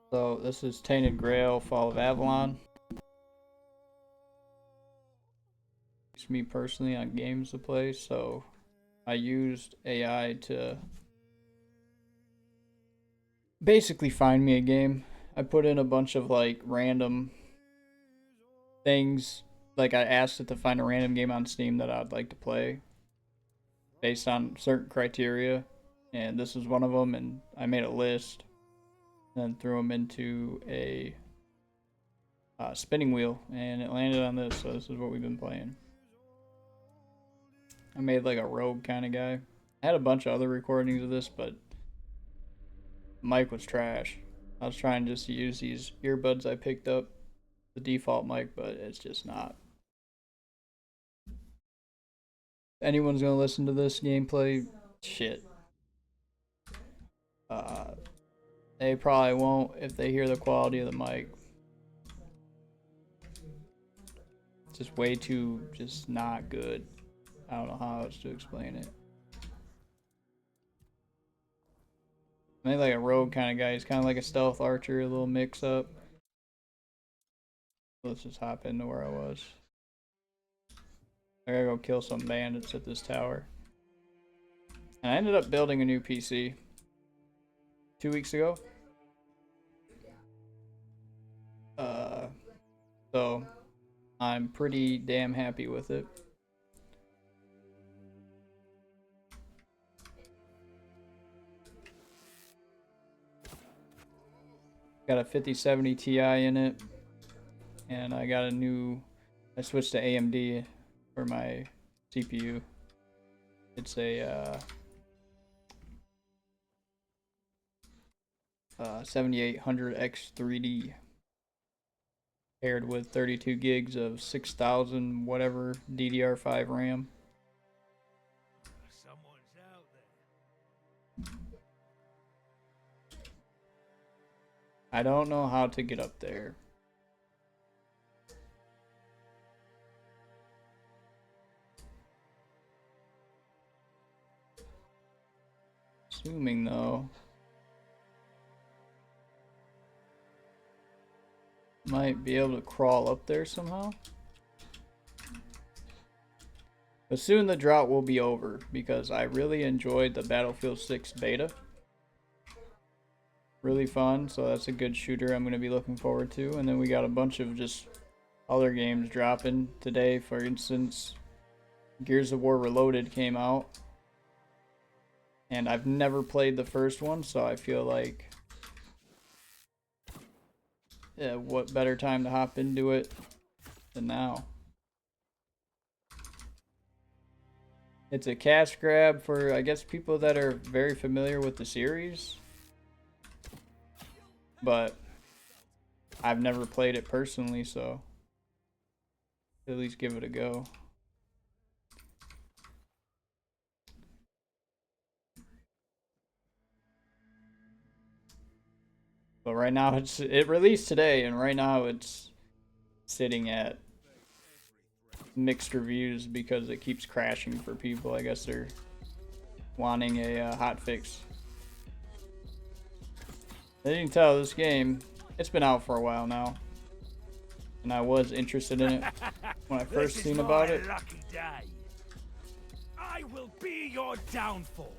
So this is Tainted Grail, Fall of Avalon. It's me personally on games to play, so I used AI to basically find me a game. I put in a bunch of like random things, like I asked it to find a random game on Steam that I'd like to play based on certain criteria, and this was one of them. And I made a list, then threw them into a spinning wheel, and it landed on this. So this is what we've been playing. I made like a rogue kind of guy. I had a bunch of other recordings of this, but the mic was trash. I was trying just to use these earbuds I picked up, the default mic, but it's just not. If anyone's gonna listen to this gameplay, shit. Uh, they probably won't if they hear the quality of the mic. It's just way too, just not good. I don't know how else to explain it. I made like a rogue kind of guy. He's kind of like a stealth archer, a little mix up. Let's just hop into where I was. I gotta go kill some bandits at this tower. And I ended up building a new PC 2 weeks ago. So I'm pretty damn happy with it. Got a 5070 Ti in it, and I got I switched to AMD for my CPU. It's a 7800X3D paired with 32 gigs of 6000 whatever DDR5 RAM. Someone's out there. I don't know how to get up there. Assuming though, might be able to crawl up there somehow. But soon the drought will be over because I really enjoyed the Battlefield 6 beta. Really fun, so that's a good shooter I'm going to be looking forward to. And then we got a bunch of just other games dropping today. For instance, Gears of War Reloaded came out. And I've never played the first one, so I feel like what better time to hop into it than now. It's a cash grab for, I guess, people that are very familiar with the series. But I've never played it personally, so at least give it a go. But right now it released today, and right now it's sitting at mixed reviews because it keeps crashing for people. I guess they're wanting a hot fix. As you can tell, this game, it's been out for a while now, and I was interested in it when I first seen about it. Lucky day. I will be your downfall.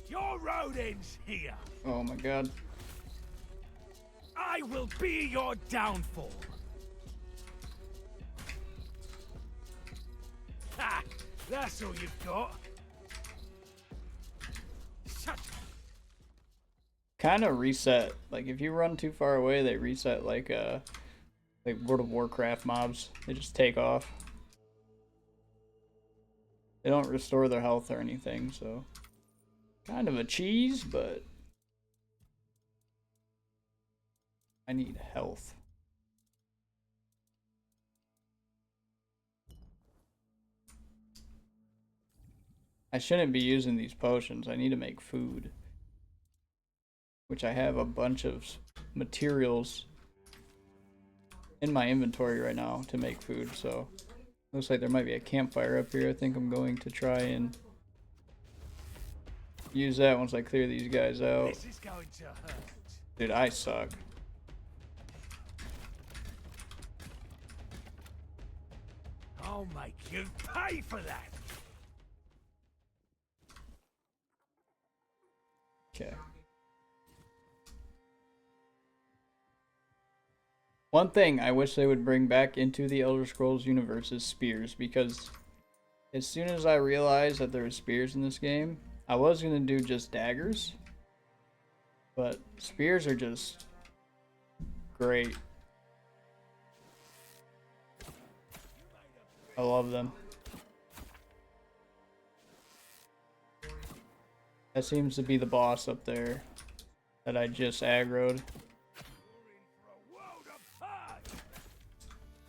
Your road ends here. Oh my god. I will be your downfall. Ha! That's all you've got. Shut. Kind of reset. Like if you run too far away, they reset like World of Warcraft mobs. They just take off. They don't restore their health or anything, so kind of a cheese, but I need health. I shouldn't be using these potions. I need to make food, which I have a bunch of materials in my inventory right now to make food. So looks like there might be a campfire up here. I think I'm going to try and use that once I clear these guys out. This is going to hurt. Dude, I suck. I'll make you pay for that. Okay. One thing I wish they would bring back into the Elder Scrolls universe is spears, because as soon as I realized that there were spears in this game, I was going to do just daggers, but spears are just great. I love them. That seems to be the boss up there that I just aggroed.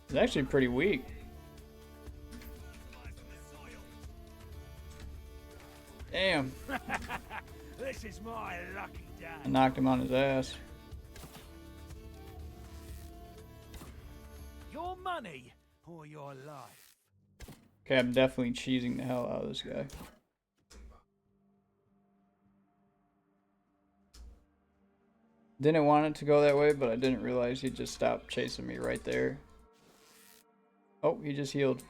It's actually pretty weak. Damn. This is my lucky day. I knocked him on his ass. Your money or your life? Okay, I'm definitely cheesing the hell out of this guy. Didn't want it to go that way, but I didn't realize he just stopped chasing me right there. Oh, he just healed.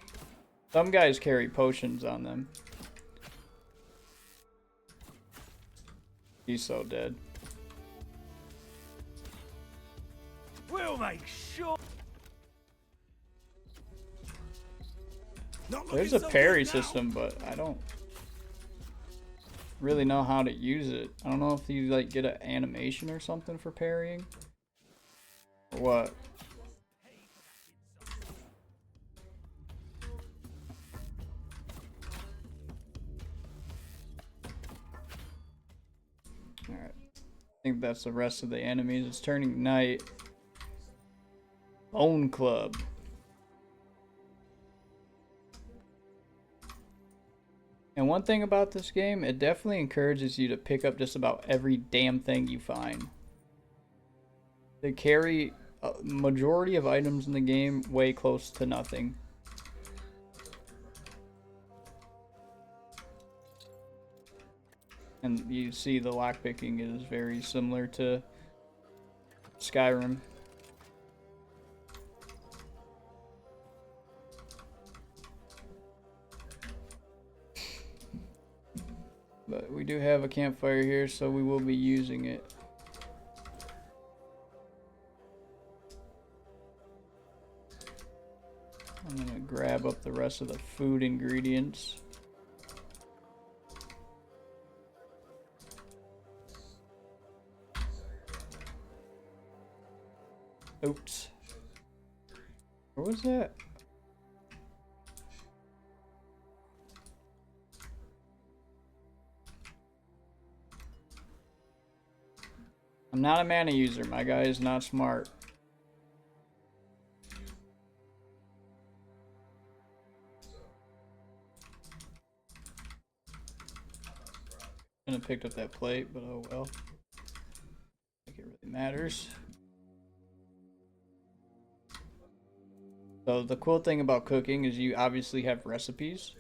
Some guys carry potions on them. He's so dead. We'll make sure. There's a parry system, but I don't really know how to use it. I don't know if you like get an animation or something for parrying. Or what? Alright. I think that's the rest of the enemies. It's turning night. Bone Club. And one thing about this game, it definitely encourages you to pick up just about every damn thing you find. They carry a majority of items in the game way close to nothing. And you see the lockpicking is very similar to Skyrim. But we do have a campfire here, so we will be using it. I'm gonna grab up the rest of the food ingredients. Oops. Where was that? I'm not a mana user. My guy is not smart. Gonna pick up that plate, but oh well. I think it really matters. So the cool thing about cooking is you obviously have recipes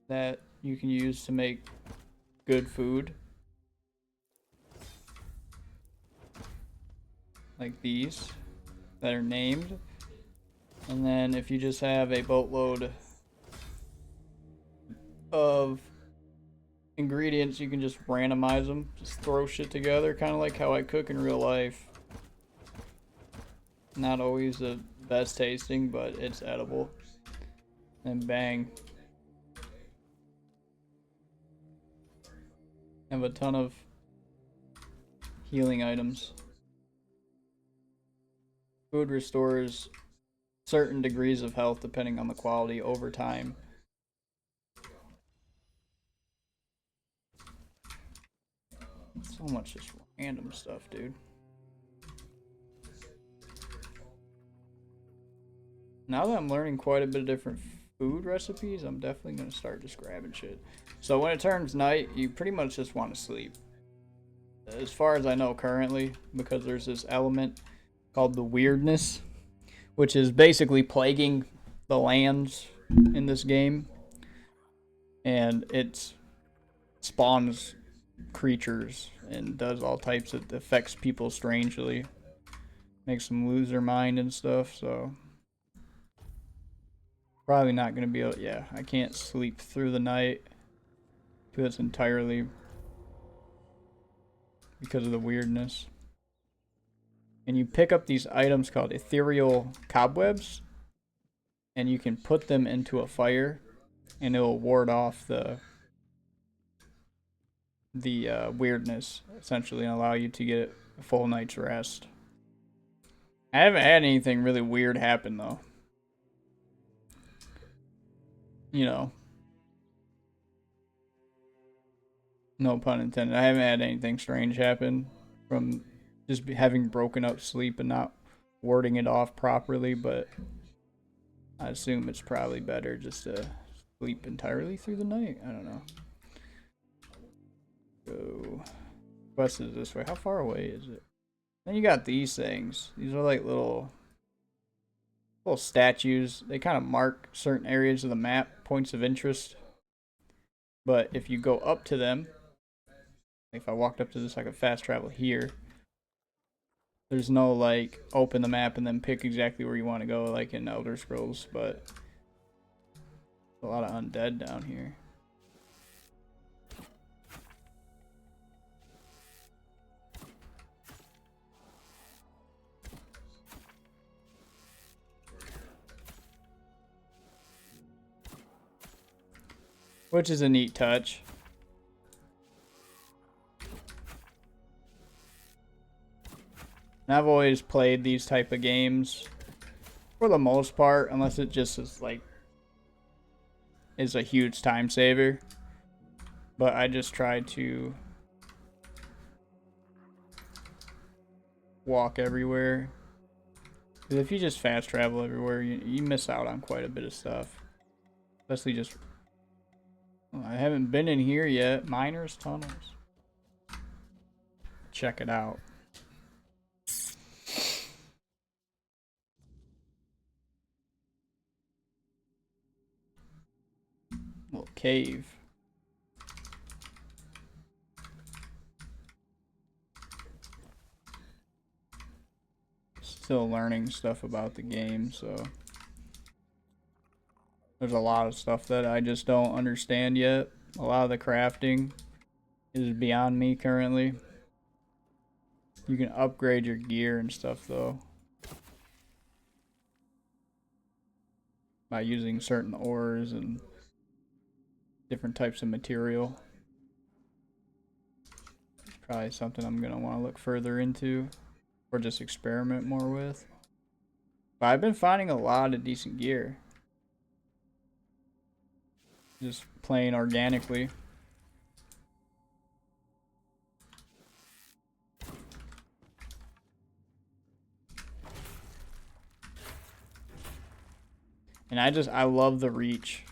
that you can use to make good food. Like these that are named. And then if you just have a boatload of ingredients, you can just randomize them, just throw shit together, kind of like how I cook in real life. Not always the best tasting, but it's edible. And bang. Have a ton of healing items. Food restores certain degrees of health depending on the quality over time. So much just random stuff, dude. Now that I'm learning quite a bit of different food recipes, I'm definitely going to start just grabbing shit. So when it turns night, you pretty much just want to sleep. As far as I know currently, because there's this element called the weirdness, which is basically plaguing the lands in this game. And it's spawns creatures and does all types of affects people strangely, makes them lose their mind and stuff. So probably not gonna be able. Yeah, I can't sleep through the night because it's entirely because of the weirdness. And you pick up these items called ethereal cobwebs, and you can put them into a fire, and it will ward off the weirdness essentially and allow you to get a full night's rest. I haven't had anything really weird happen though. You know, no pun intended. I haven't had anything strange happen from just having broken up sleep and not warding it off properly, but I assume it's probably better just to sleep entirely through the night. I don't know. So, quest is this way. How far away is it? Then you got these things. These are like little statues. They kind of mark certain areas of the map, points of interest. But if you go up to them, if I walked up to this, I could fast travel here. There's no like open the map and then pick exactly where you want to go like in Elder Scrolls, but a lot of undead down here. Which is a neat touch. And I've always played these type of games for the most part, unless it just is like is a huge time saver. But I just try to walk everywhere. Because if you just fast travel everywhere, you miss out on quite a bit of stuff. Especially just... Well, I haven't been in here yet. Miners Tunnels. Check it out. Little cave. Still learning stuff about the game, so there's a lot of stuff that I just don't understand yet. A lot of the crafting is beyond me currently. You can upgrade your gear and stuff though by using certain ores and different types of material. It's probably something I'm gonna want to look further into or just experiment more with. But I've been finding a lot of decent gear. Just playing organically. And I love the reach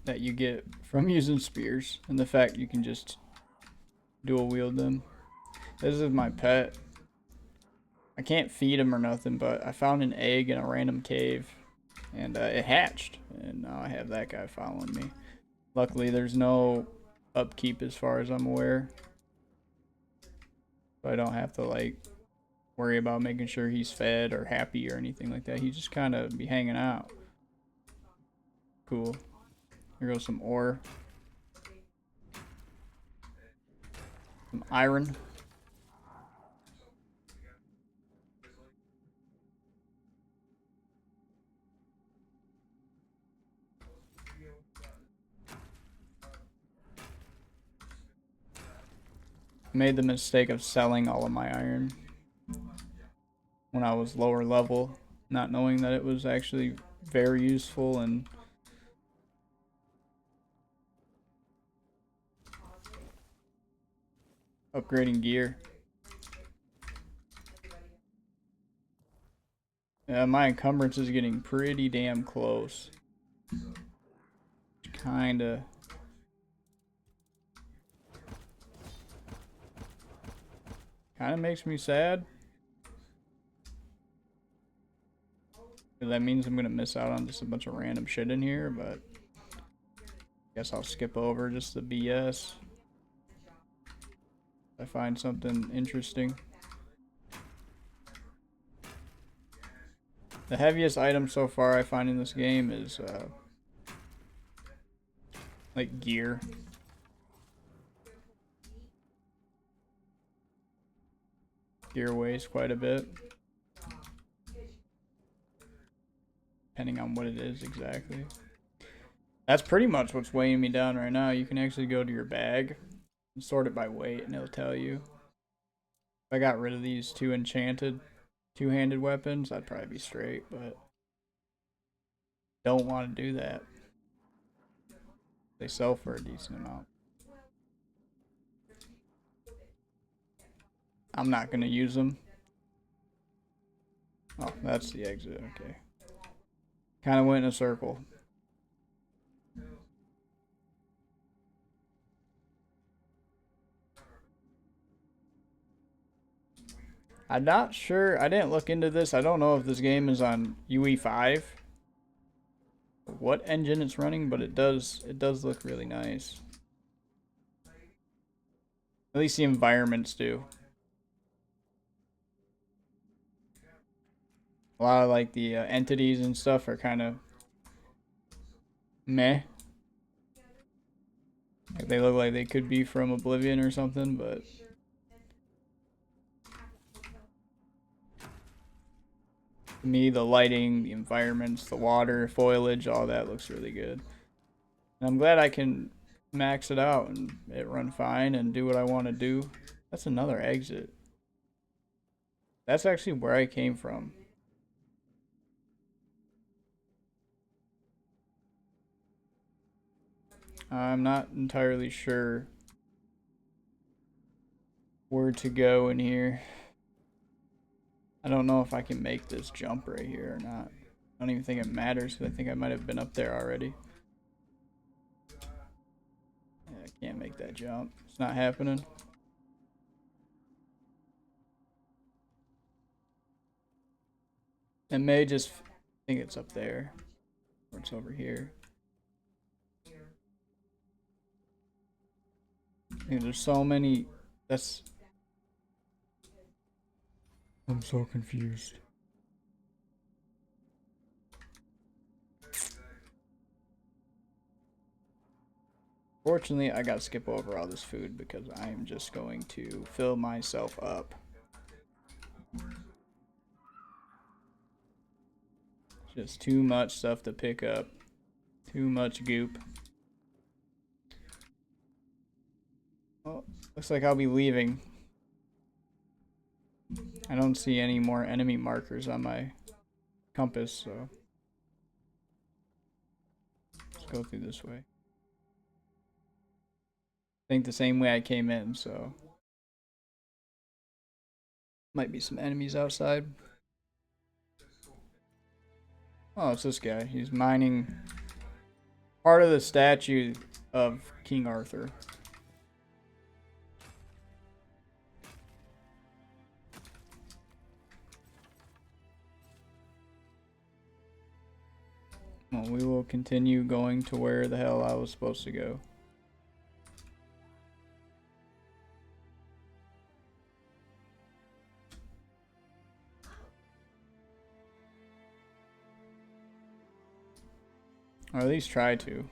that you get from using spears and the fact you can just dual wield them. This is my pet. I can't feed him or nothing, but I found an egg in a random cave and it hatched, and now I have that guy following me. Luckily there's no upkeep as far as I'm aware, so I don't have to like worry about making sure he's fed or happy or anything like that. He just kind of be hanging out. Cool. Here goes some ore. Some iron. I made the mistake of selling all of my iron when I was lower level, not knowing that it was actually very useful and upgrading gear. Yeah, my encumbrance is getting pretty damn close. Kinda. Kinda makes me sad. Because that means I'm gonna miss out on just a bunch of random shit in here, but Guess I'll skip over just the BS. If I find something interesting. The heaviest item so far I find in this game is like gear. Gear weighs quite a bit. Depending on what it is exactly. That's pretty much what's weighing me down right now. You can actually go to your bag and sort it by weight and it'll tell you. If I got rid of these two enchanted two-handed weapons, I'd probably be straight, but don't want to do that. They sell for a decent amount. I'm not going to use them. Oh, that's the exit, okay. Kind of went in a circle. I'm not sure. I didn't look into this. I don't know if this game is on UE5. What engine it's running, but it does look really nice. At least the environments do. A lot of like the entities and stuff are kind of meh. Like, they look like they could be from Oblivion or something, but to me, the lighting, the environments, the water, foliage, all that looks really good. And I'm glad I can max it out and it run fine and do what I want to do. That's another exit. That's actually where I came from. I'm not entirely sure where to go in here. I don't know if I can make this jump right here or not. I don't even think it matters because I think I might have been up there already. Yeah, I can't make that jump. It's not happening. It may just think it's up there. Or it's over here. Dude, there's so many. That's. I'm so confused. Fortunately, I gotta skip over all this food because I am just going to fill myself up. Just too much stuff to pick up. Too much goop. Well, looks like I'll be leaving. I don't see any more enemy markers on my compass, so let's go through this way. I think the same way I came in, so might be some enemies outside. Oh, it's this guy. He's mining part of the statue of King Arthur. Well, we will continue going to where the hell I was supposed to go. Or at least try to.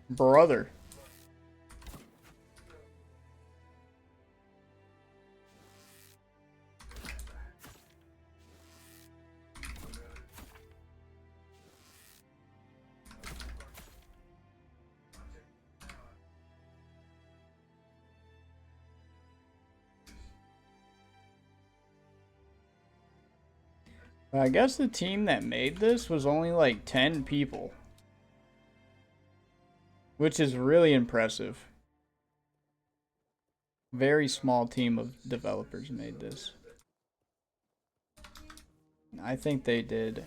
Brother. I guess the team that made this was only like 10 people. Which is really impressive. Very small team of developers made this. I think they did,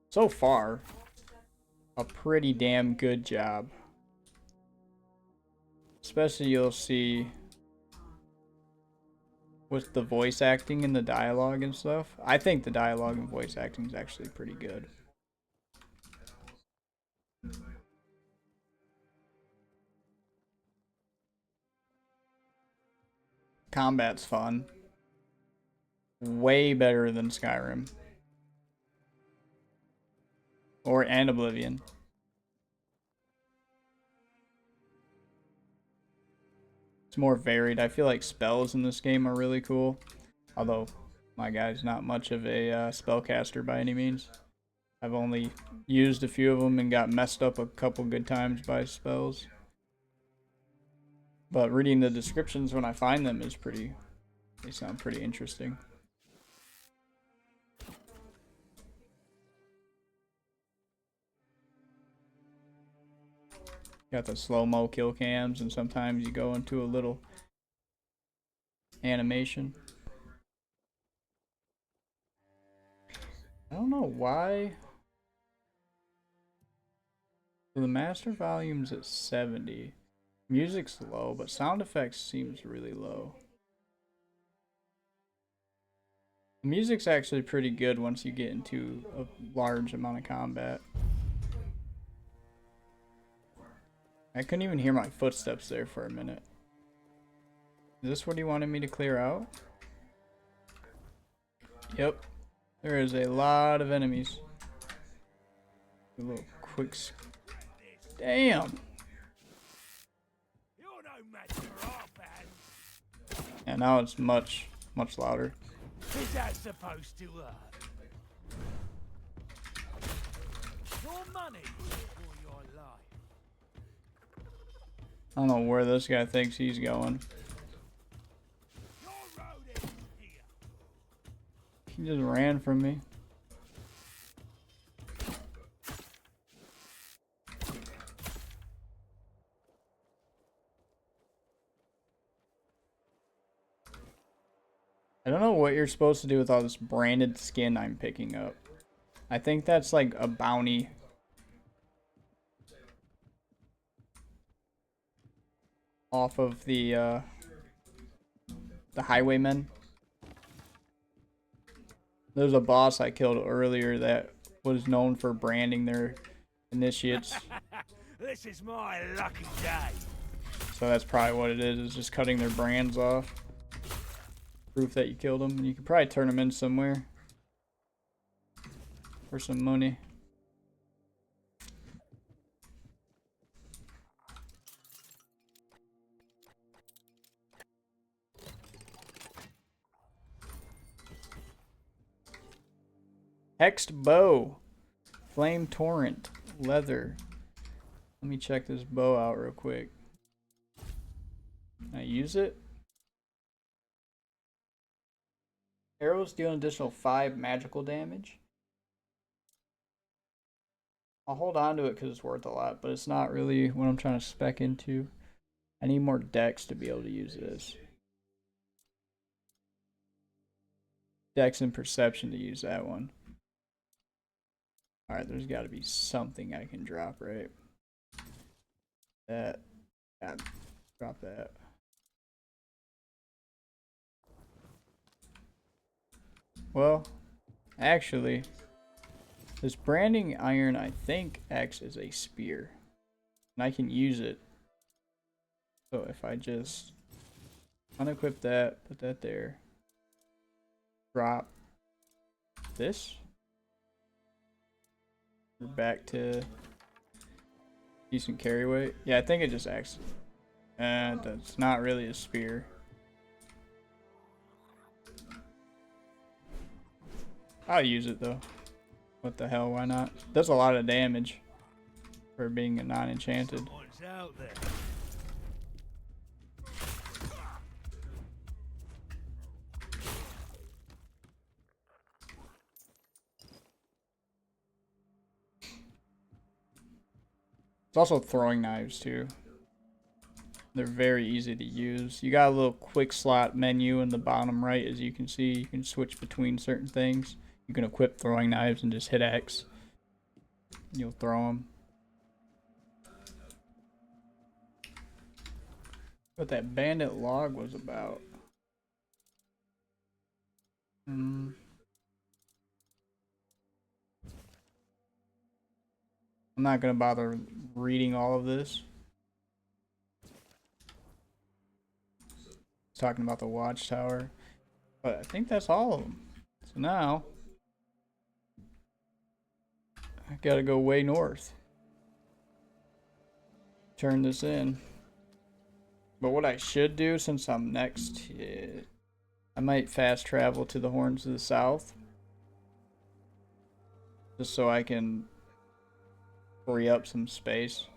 so far, a pretty damn good job. Especially you'll see with the voice acting and the dialogue and stuff. I think the dialogue and voice acting is actually pretty good. Combat's fun. Way better than Skyrim. And Oblivion. It's more varied. I feel like spells in this game are really cool. Although, my guy's not much of a spellcaster by any means. I've only used a few of them and got messed up a couple good times by spells. But reading the descriptions when I find them is they sound pretty interesting. Got the slow-mo kill cams, and sometimes you go into a little animation. I don't know why. So the master volume's at 70. Music's low, but sound effects seems really low. The music's actually pretty good once you get into a large amount of combat. I couldn't even hear my footsteps there for a minute. Is this what he wanted me to clear out? Yep. There is a lot of enemies. A little quick... Damn! And now it's much louder. Is that supposed to hurt? Your money or your life? I don't know where this guy thinks he's going. Your road is here. He just ran from me. I don't know what you're supposed to do with all this branded skin I'm picking up. I think that's like a bounty. Off of the highwaymen. There's a boss I killed earlier that was known for branding their initiates. This is my lucky day. So that's probably what it is just cutting their brands off. Proof that you killed them. And you could probably turn them in somewhere. For some money. Hexed bow. Flame torrent. Leather. Let me check this bow out real quick. Can I use it? Arrows deal an additional 5 magical damage. I'll hold on to it because it's worth a lot, but it's not really what I'm trying to spec into. I need more dex to be able to use this. Dex and perception to use that one. Alright, there's got to be something I can drop, right? That. Drop that. Well, actually, this branding iron I think acts as a spear. And I can use it. So if I just unequip that, put that there. Drop this. We're back to decent carry weight. Yeah, I think it just acts. That's not really a spear. I'll use it though. What the hell, why not? Does a lot of damage for being a non-enchanted. What's out there? It's also throwing knives too. They're very easy to use. You got a little quick slot menu in the bottom right, as you can see. You can switch between certain things. You can equip throwing knives and just hit X. You'll throw them. What that bandit log was about. I'm not gonna bother reading all of this. It's talking about the watchtower. But I think that's all of them. So now, I gotta go way north. Turn this in. But what I should do, since I'm next, I might fast travel to the Horns of the South. Just so I can free up some space.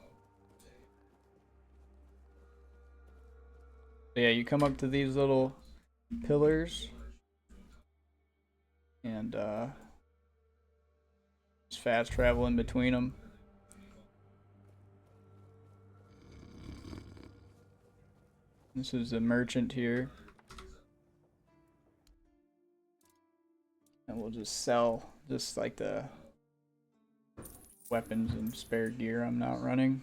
So yeah, you come up to these little pillars. And just fast travel in between them. This is the merchant here. And we'll just sell just like the weapons and spare gear I'm not running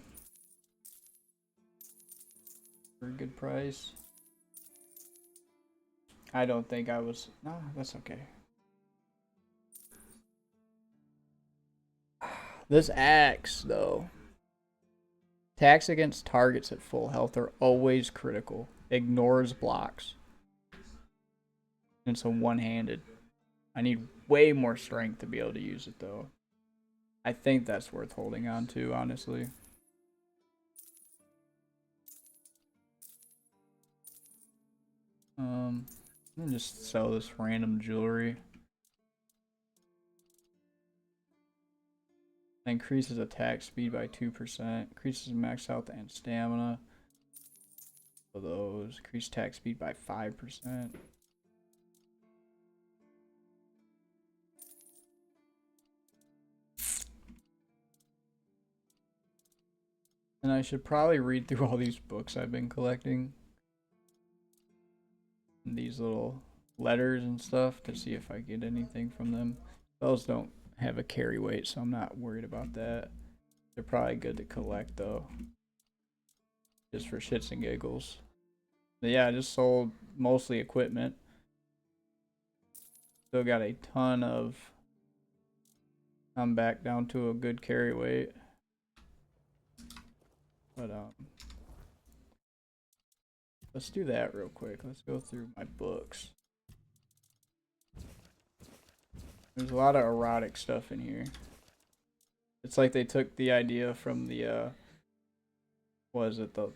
for a good price. I don't think I was... No, that's okay. This axe, though. Attacks against targets at full health are always critical. Ignores blocks. And it's a one-handed. I need way more strength to be able to use it, though. I think that's worth holding on to, honestly. I'm gonna just sell this random jewelry. Increases attack speed by 2%. Increases max health and stamina. For those. Increase attack speed by 5%. And I should probably read through all these books I've been collecting. And these little letters and stuff to see if I get anything from them. Those don't have a carry weight, so I'm not worried about that. They're probably good to collect, though. Just for shits and giggles. But yeah, I just sold mostly equipment. Still got a ton of... I'm back down to a good carry weight. But, let's do that real quick. Let's go through my books. There's a lot of erotic stuff in here. It's like they took the idea from the, what is it, the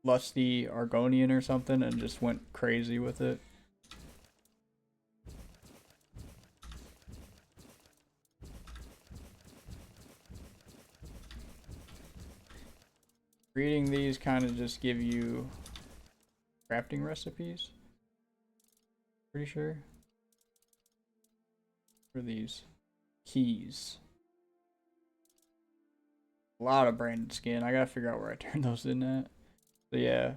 Lusty Argonian or something, and just went crazy with it. Reading these kind of just give you crafting recipes. Pretty sure. For these keys. A lot of branded skin. I gotta figure out where I turn those in at. So yeah.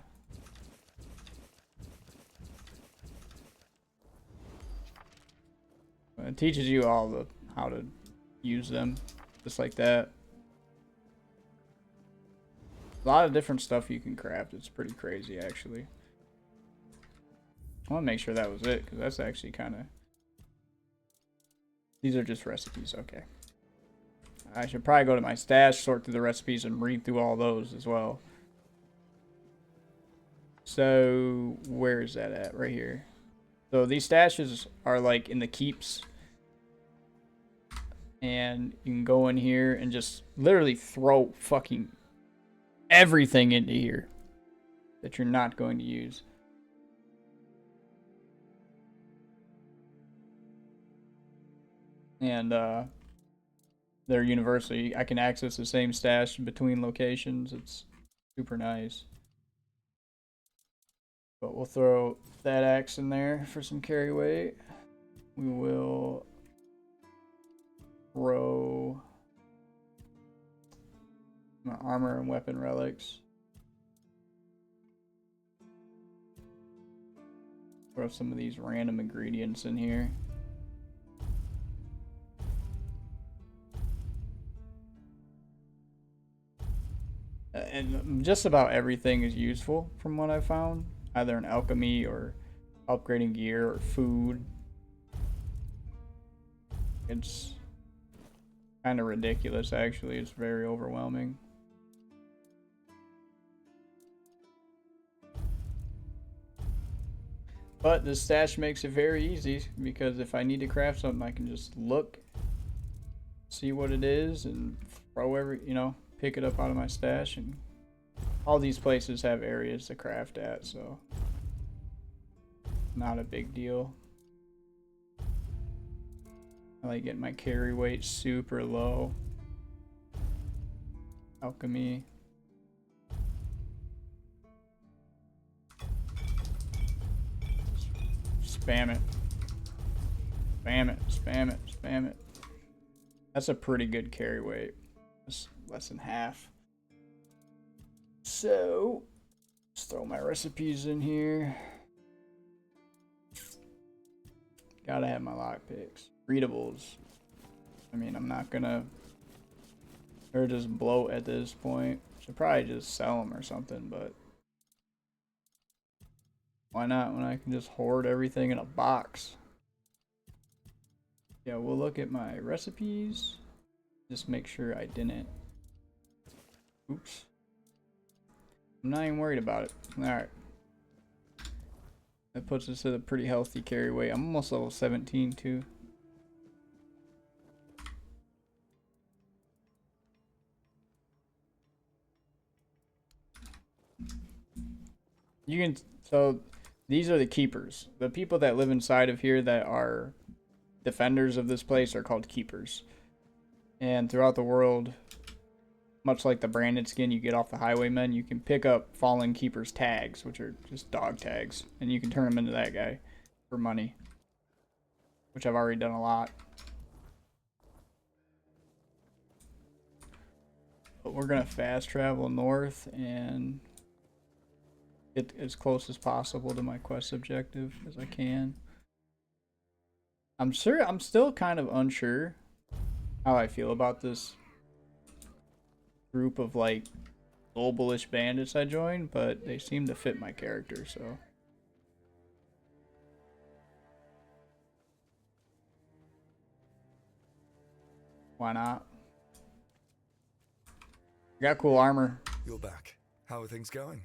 It teaches you all how to use them. Just like that. A lot of different stuff you can craft. It's pretty crazy, actually. I want to make sure that was it, because that's actually kind of... These are just recipes, okay. I should probably go to my stash, sort through the recipes, and read through all those as well. So, where is that at? Right here. So, these stashes are like in the keeps. And you can go in here and just literally throw fucking everything into here that you're not going to use. And they're universal. I can access the same stash between locations. It's super nice. But we'll throw that axe in there for some carry weight. We will throw armor and weapon relics. Throw some of these random ingredients in here. And just about everything is useful from what I found, either in alchemy or upgrading gear or food. It's kind of ridiculous, actually. It's very overwhelming. But the stash makes it very easy, because if I need to craft something, I can just look, see what it is, and throw pick it up out of my stash. And all these places have areas to craft at, so not a big deal. I like getting my carry weight super low. Alchemy. Spam it. Spam it, spam it, spam it. That's a pretty good carry weight. That's less than half. So, let's throw my recipes in here. Gotta have my lockpicks. Readables. I mean, I'm not gonna... They're just bloat at this point. Should probably just sell them or something, but... Why not when I can just hoard everything in a box? Yeah, we'll look at my recipes. Just make sure I didn't. Oops. I'm not even worried about it. Alright. That puts us at a pretty healthy carry weight. I'm almost level 17 too. So these are the keepers. The people that live inside of here that are defenders of this place are called keepers. And throughout the world, much like the branded skin you get off the highwaymen, you can pick up fallen keepers tags, which are just dog tags, and you can turn them into that guy for money, which I've already done a lot. But we're gonna fast travel north and get as close as possible to my quest objective as I can. I'm still kind of unsure how I feel about this group of like globalish bandits I joined, but they seem to fit my character, so. Why not? Got cool armor. You're back. How are things going?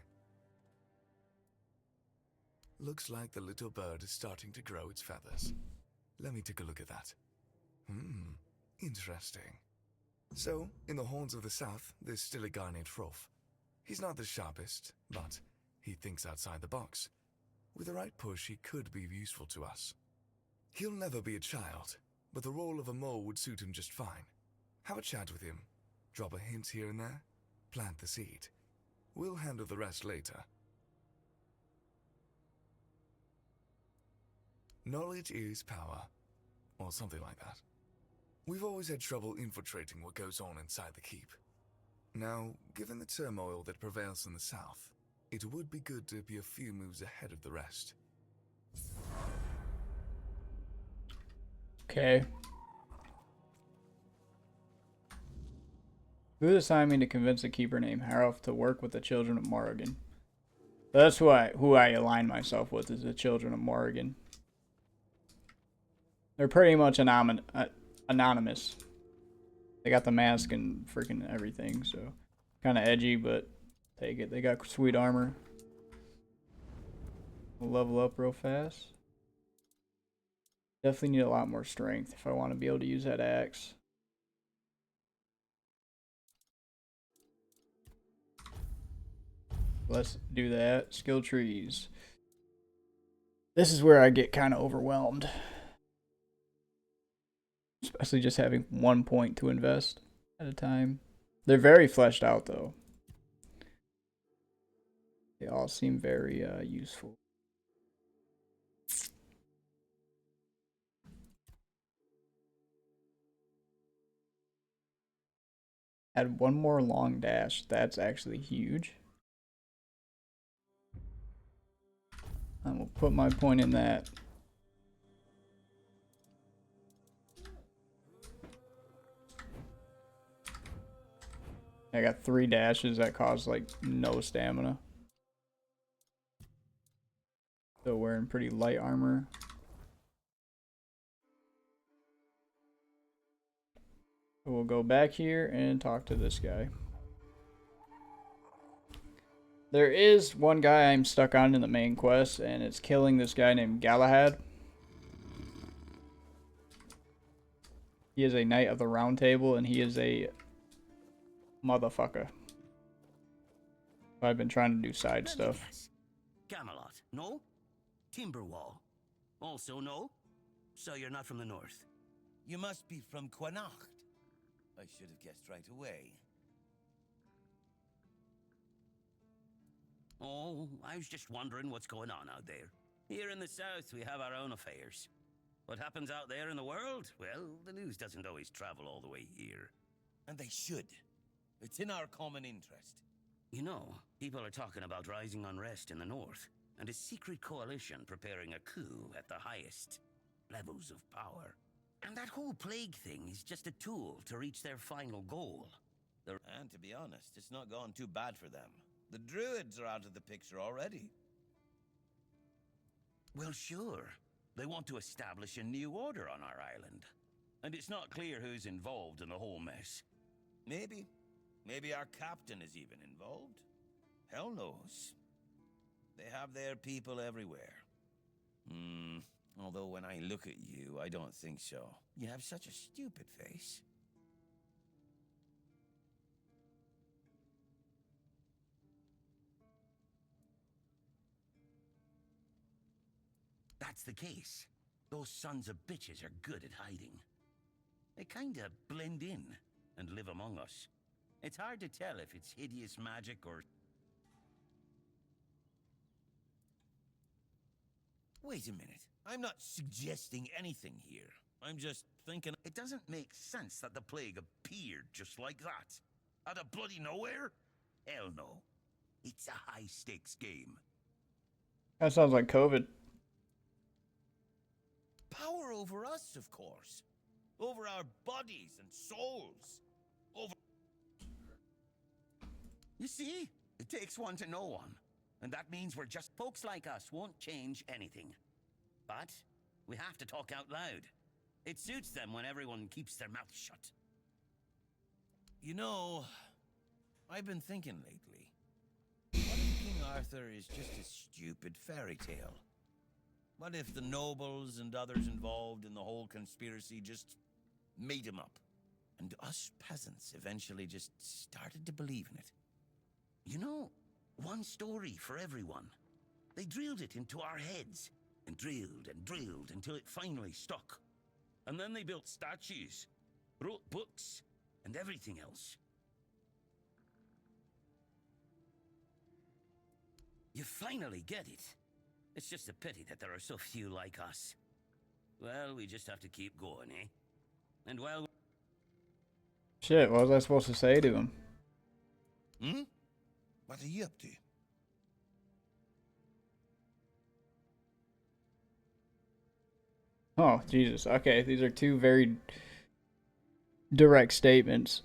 Looks like the little bird is starting to grow its feathers. Let me take a look at that. Interesting. So, in the horns of the south, there's still a guy named Rolf. He's not the sharpest, but he thinks outside the box. With the right push, he could be useful to us. He'll never be a child, but the role of a mole would suit him just fine. Have a chat with him. Drop a hint here and there. Plant the seed. We'll handle the rest later. Knowledge is power, or something like that. We've always had trouble infiltrating what goes on inside the keep. Now, given the turmoil that prevails in the south, it would be good to be a few moves ahead of the rest. Okay. Who assigned me to convince a keeper named Harolf to work with the children of Morrigan? That's who I align myself with, is the children of Morrigan. They're pretty much anonymous. They got the mask and freaking everything, so kind of edgy, but take it. They got sweet armor. We'll level up real fast. Definitely need a lot more strength if I want to be able to use that axe. Let's do that. Skill trees. This is where I get kind of overwhelmed. Especially just having 1 point to invest at a time. They're very fleshed out though. They all seem very useful. Add one more long dash. That's actually huge. I will put my point in that. I got 3 dashes that cause like no stamina. Still wearing pretty light armor. We'll go back here and talk to this guy. There is one guy I'm stuck on in the main quest, and it's killing this guy named Galahad. He is a Knight of the Round Table, and he is a motherfucker. I've been trying to do side stuff. Camelot, no? Timberwall, also no? So you're not from the north? You must be from Connacht. I should have guessed right away. Oh, I was just wondering what's going on out there. Here in the south, we have our own affairs. What happens out there in the world? Well, the news doesn't always travel all the way here. And they should. It's in our common interest. You know, people are talking about rising unrest in the north, and a secret coalition preparing a coup at the highest levels of power. And that whole plague thing is just a tool to reach their final goal. And to be honest, it's not gone too bad for them. The druids are out of the picture already. Well, sure. They want to establish a new order on our island. And it's not clear who's involved in the whole mess. Maybe. Maybe our captain is even involved. Hell knows. They have their people everywhere. Although when I look at you, I don't think so. You have such a stupid face. That's the case. Those sons of bitches are good at hiding. They kinda blend in and live among us. It's hard to tell if it's hideous magic or... Wait a minute. I'm not suggesting anything here. I'm just thinking... It doesn't make sense that the plague appeared just like that. Out of bloody nowhere? Hell no. It's a high-stakes game. That sounds like COVID. Power over us, of course. Over our bodies and souls. Over... You see? It takes one to know one. And that means we're just... Folks like us won't change anything. But we have to talk out loud. It suits them when everyone keeps their mouth shut. You know, I've been thinking lately. What if King Arthur is just a stupid fairy tale? What if the nobles and others involved in the whole conspiracy just made him up? And us peasants eventually just started to believe in it. You know, one story for everyone. They drilled it into our heads, and drilled until it finally stuck. And then they built statues, wrote books, and everything else. You finally get it. It's just a pity that there are so few like us. Well, we just have to keep going, eh? And well... Shit, what was I supposed to say to him? What are you up to? Oh, Jesus. Okay, these are two very direct statements.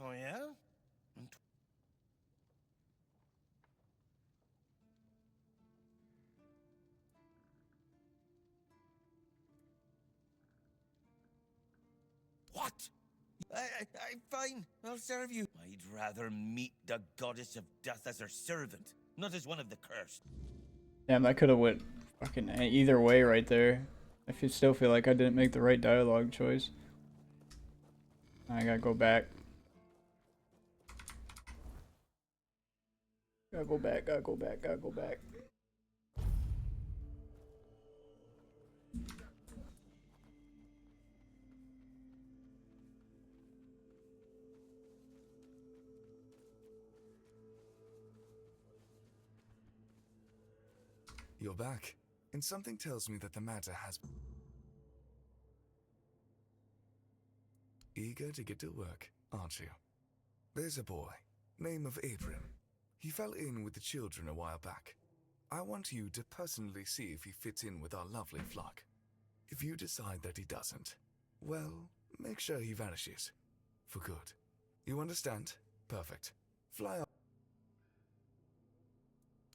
Oh, yeah? What? I'm fine. I'll serve you. I'd rather meet the goddess of death as her servant, not as one of the cursed. Damn, that could have went fucking either way right there. Still feel like I didn't make the right dialogue choice. I gotta go back. Gotta go back. You're back, and something tells me that the matter has... Eager to get to work, aren't you? There's a boy, name of Abram. He fell in with the children a while back. I want you to personally see if he fits in with our lovely flock. If you decide that he doesn't, well, make sure he vanishes. For good. You understand? Perfect. Fly up.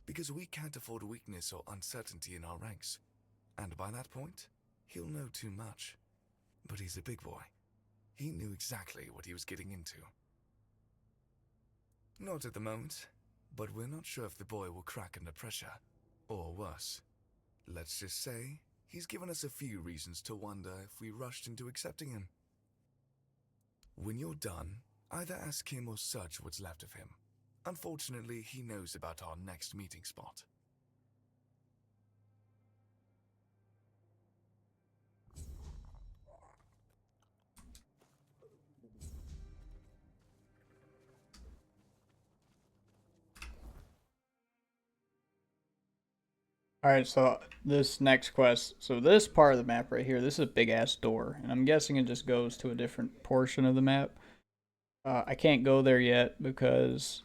Because we can't afford weakness or uncertainty in our ranks. And by that point, he'll know too much. But he's a big boy. He knew exactly what he was getting into. Not at the moment, but we're not sure if the boy will crack under pressure. Or worse. Let's just say, he's given us a few reasons to wonder if we rushed into accepting him. When you're done, either ask him or search what's left of him. Unfortunately, he knows about our next meeting spot. Alright, so this next quest, so this part of the map right here, this is a big ass door, and I'm guessing it just goes to a different portion of the map. I can't go there yet because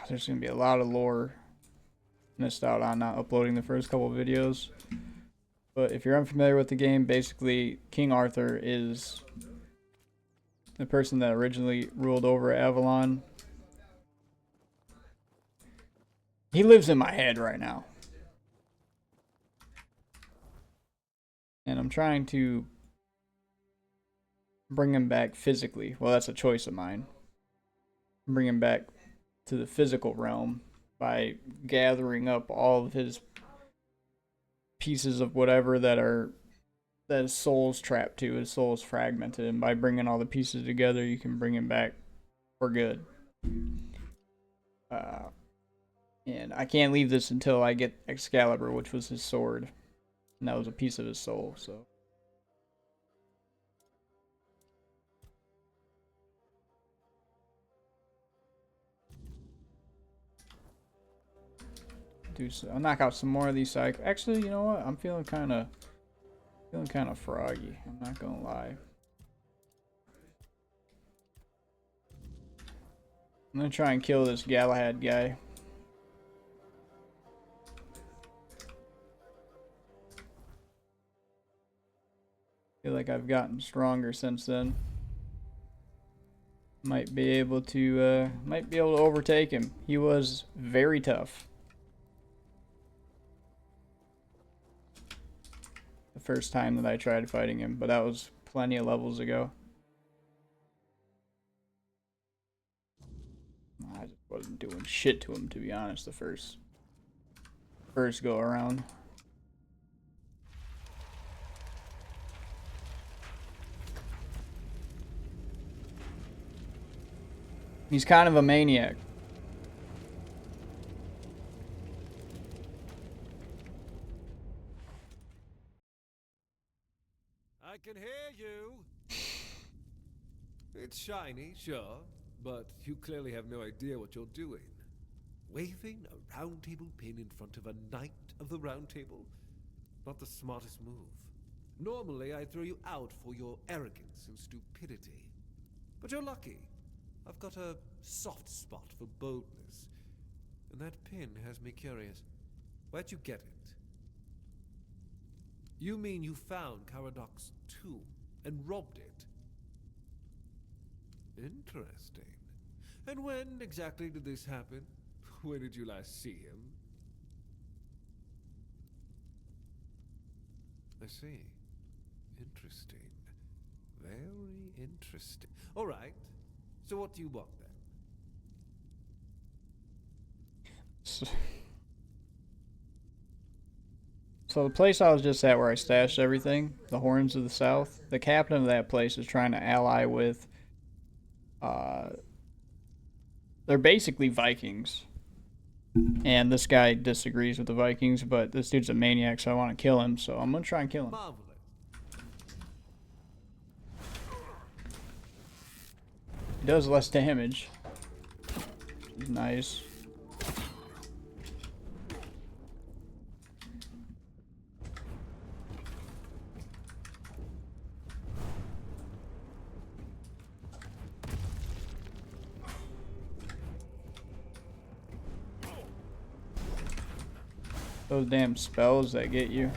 there's going to be a lot of lore missed out on not uploading the first couple of videos. But if you're unfamiliar with the game, basically King Arthur is the person that originally ruled over Avalon. He lives in my head right now. And I'm trying to bring him back physically. Well, that's a choice of mine. Bring him back to the physical realm by gathering up all of his pieces of whatever that his soul's trapped to. His soul's fragmented, and by bringing all the pieces together, you can bring him back for good. And I can't leave this until I get Excalibur, which was his sword. And that was a piece of his soul, so. I'll knock out some more of these cycles. Actually, you know what? I'm feeling kind of froggy. I'm not gonna lie. I'm gonna try and kill this Galahad guy. Feel like I've gotten stronger since then. Might be able to overtake him. He was very tough. The first time that I tried fighting him, but that was plenty of levels ago. I just wasn't doing shit to him, to be honest, the first go around. He's kind of a maniac. I can hear you. It's shiny, sure, but you clearly have no idea what you're doing. Waving a round table pin in front of a knight of the round table? Not the smartest move. Normally, I'd throw you out for your arrogance and stupidity. But you're lucky. I've got a soft spot for boldness, and that pin has me curious. Where'd you get it? You mean you found Caradoc's tomb and robbed it? Interesting. And when exactly did this happen? When did you last see him? I see. Interesting. Very interesting. All right. So what do you want then? So the place I was just at where I stashed everything, the Horns of the South, the captain of that place is trying to ally with, they're basically Vikings. And this guy disagrees with the Vikings, but this dude's a maniac, so I want to kill him, so I'm going to try and kill him. Marvelous. He does less damage. Nice. Those damn spells that get you.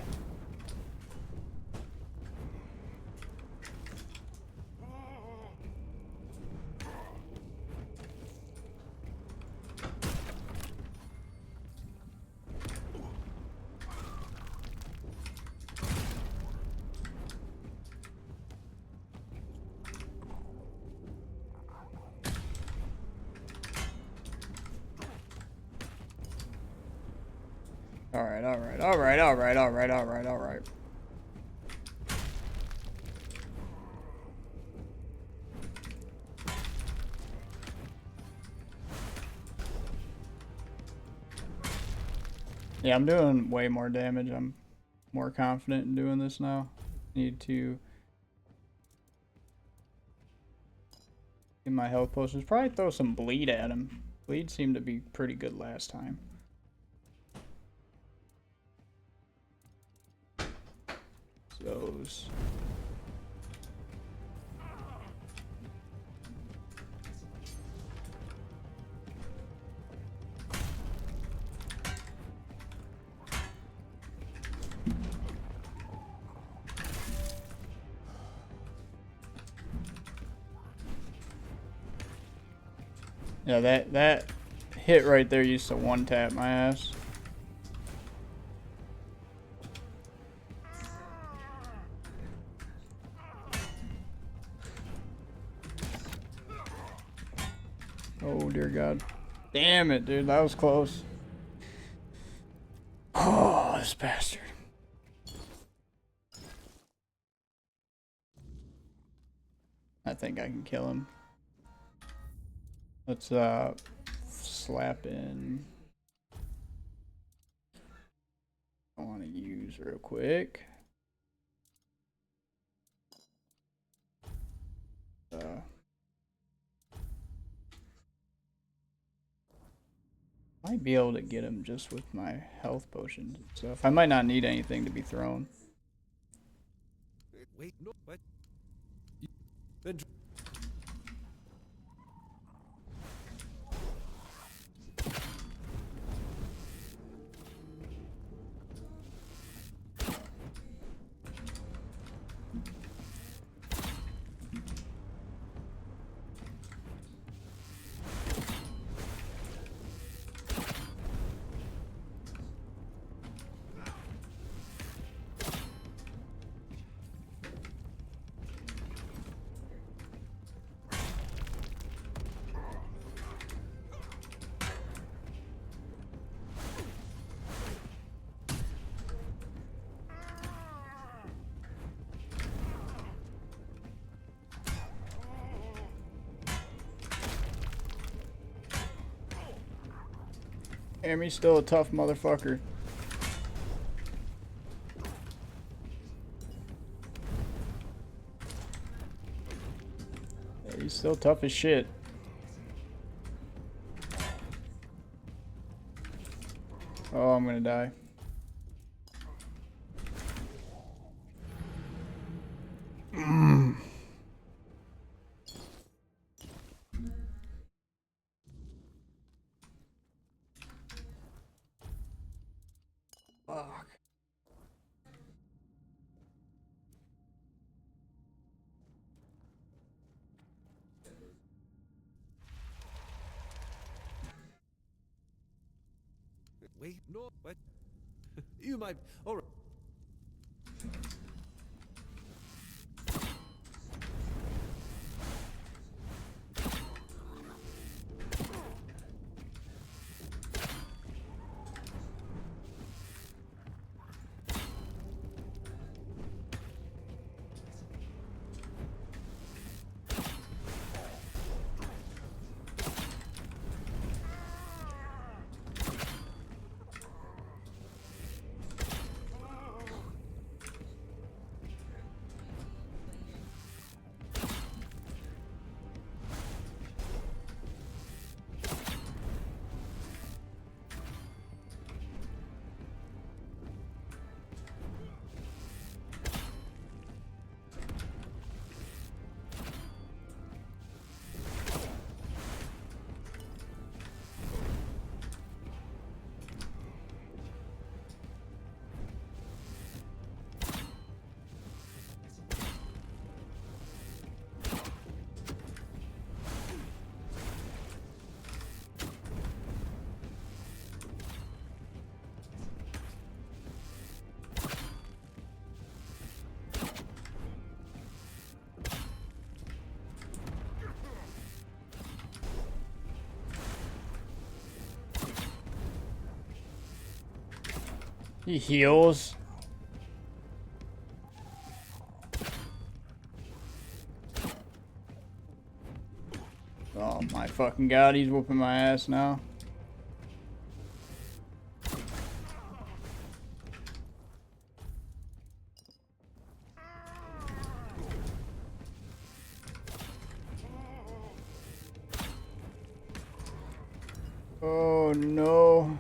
Alright, alright, alright, alright, alright, alright, alright. Yeah, I'm doing way more damage. I'm more confident in doing this now. Need to get my health potions. Probably throw some bleed at him. Bleed seemed to be pretty good last time. Those. Yeah, that hit right there used to one tap my ass. Oh dear God. Damn it, dude, that was close. Oh, this bastard. I think I can kill him. Let's slap in. I want to use real quick. Might be able to get him just with my health potions and stuff. I might not need anything to be thrown. Wait, no, what? Then Damn, he's still a tough motherfucker. Yeah, he's still tough as shit. Oh, I'm gonna die. Fuck. wait, no, what? You might. All right. He heals. Oh my fucking god, he's whooping my ass now. Oh no.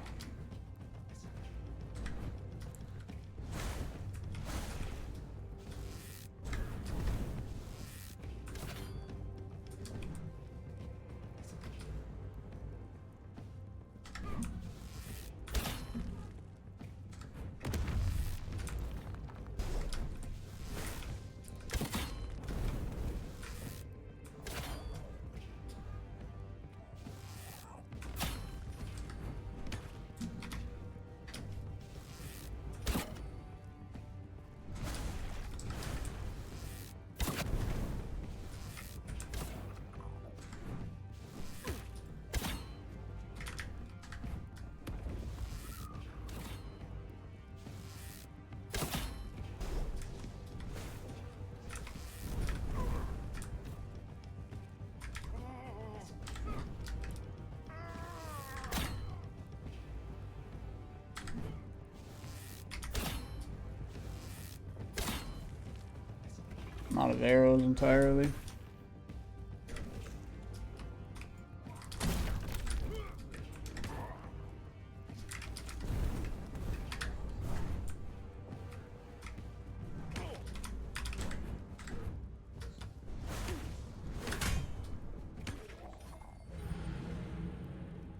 I'm out of arrows entirely.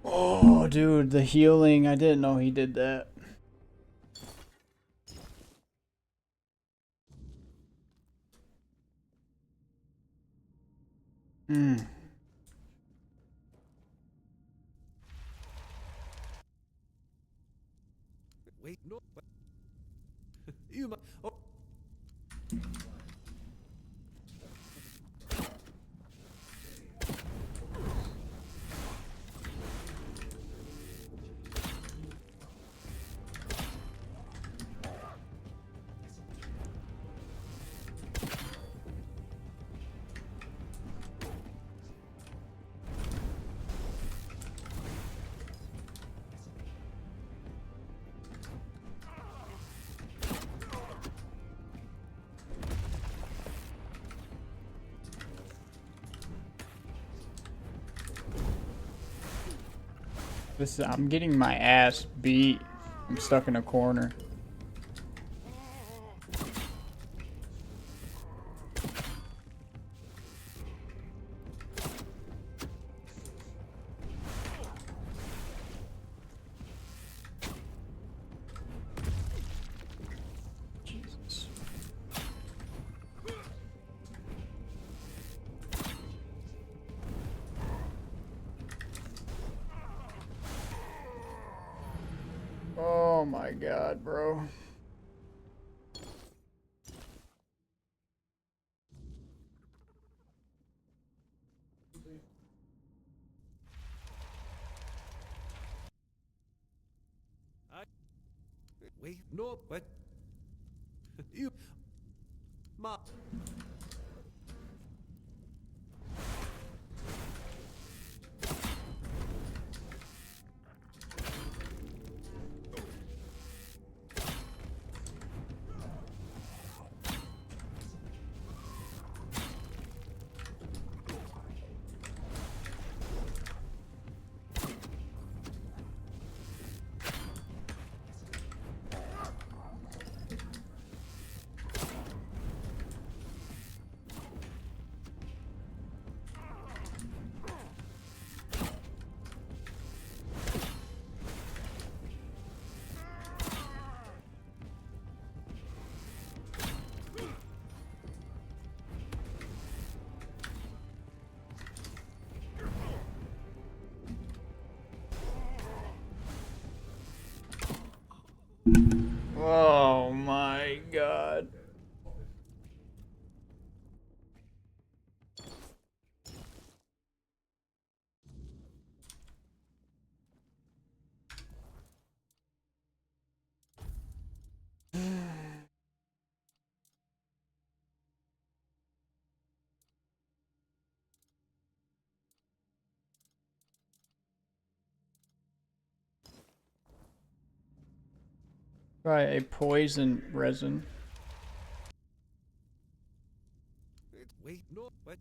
Oh, dude, the healing. I didn't know he did that. Hmm. Wait, no. You might. Oh. I'm getting my ass beat. I'm stuck in a corner. Jesus. Oh my god, bro. Wait, no, but you, ma. Oh my god. Try a poison resin. Wait, no, what?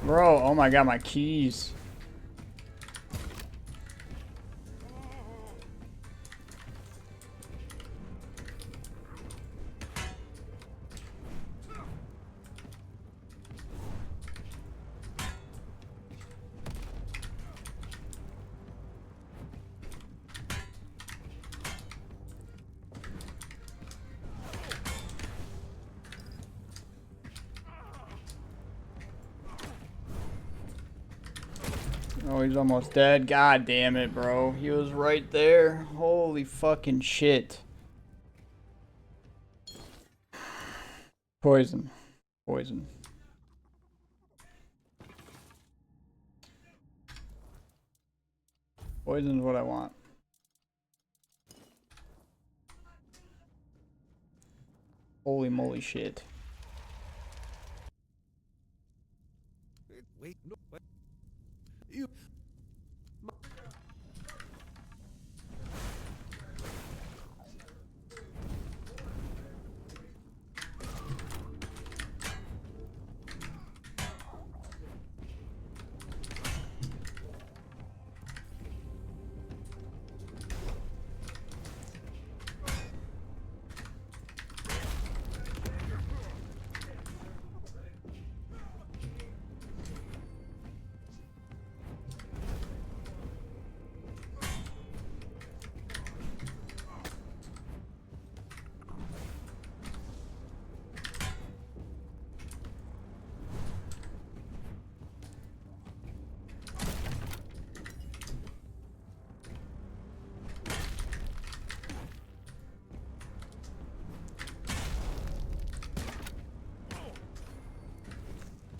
Bro, oh my god, my keys. Oh, he's almost dead. God damn it, bro. He was right there. Holy fucking shit. Poison. Poison. Poison's what I want. Holy moly shit. Wait, no, what? You.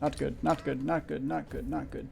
Not good, not good, not good, not good, not good.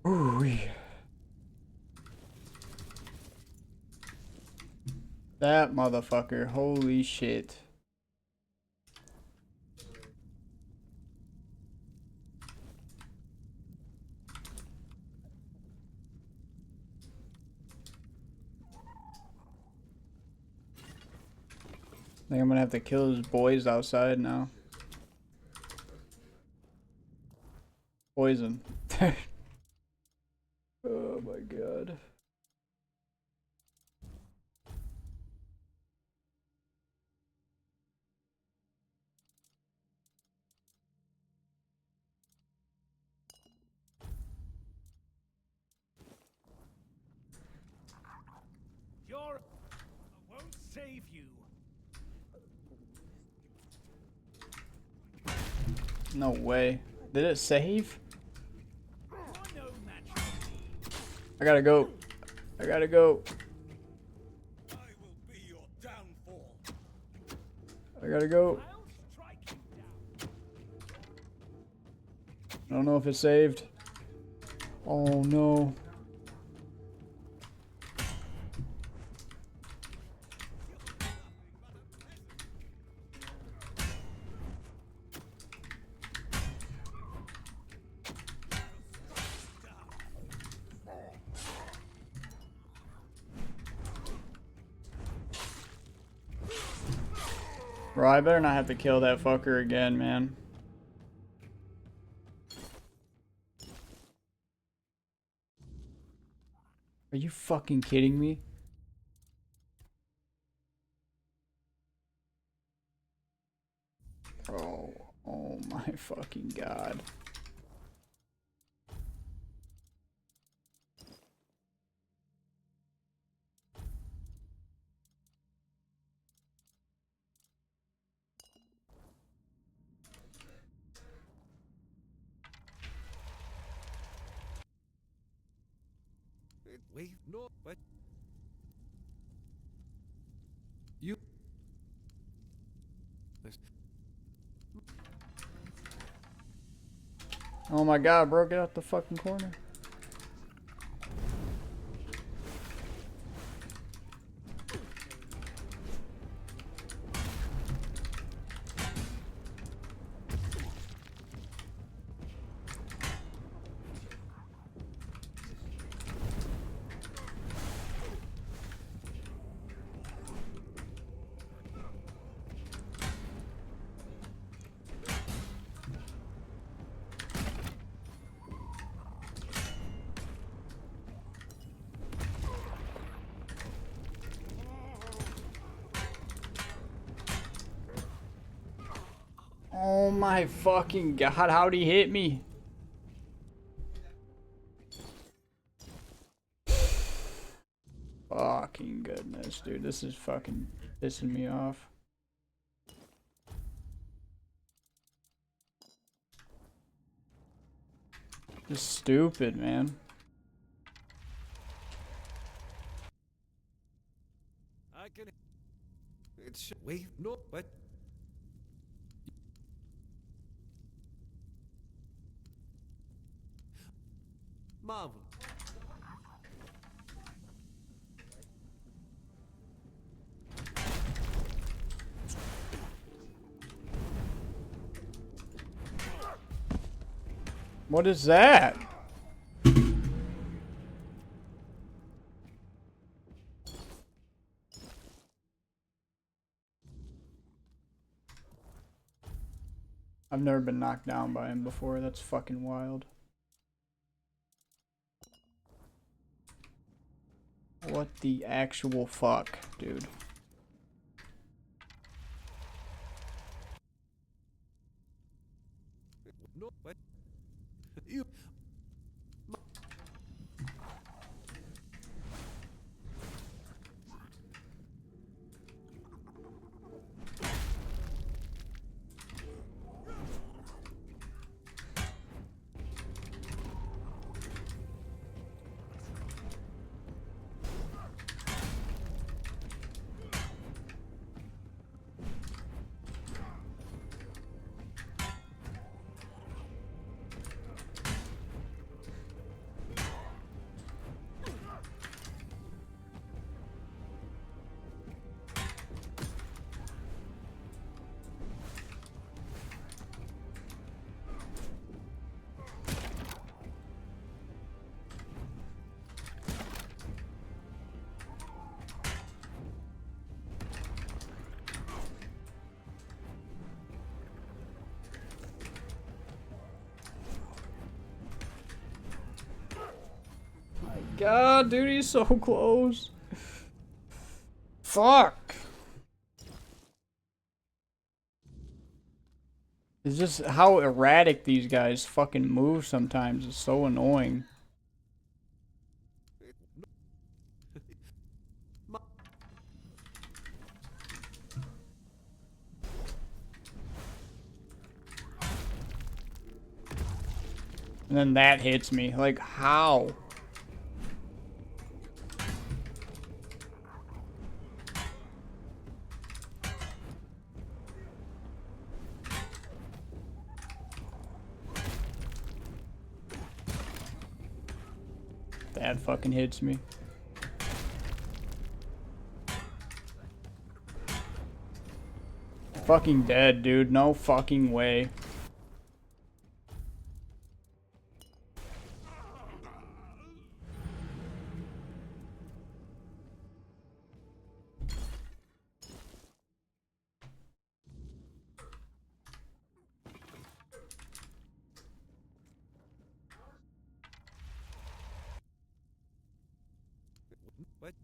Ooh. That motherfucker, holy shit. I think I'm gonna have to kill his boys outside now. Poison. Oh my god. save you. No way. Did it save? You're no match for me. I gotta go. I gotta go. I will be your downfall. I gotta go. I'll strike you down. I don't know if it saved. Oh no. Bro, I better not have to kill that fucker again, man. Are you fucking kidding me? Bro, oh my fucking god. Wait, no, what? You. Oh my god, bro, get out the fucking corner. Oh my fucking god, how'd he hit me? Fucking goodness, dude, this is fucking pissing me off. Just stupid, man. I can. It's wait, no, what? Marvel. What is that? I've never been knocked down by him before. That's fucking wild. What the actual fuck, dude? No, what? You. God, dude, he's so close. Fuck. It's just how erratic these guys fucking move sometimes is so annoying. And then that hits me. Like, how? That fucking hits me. Fucking dead, dude. No fucking way. What?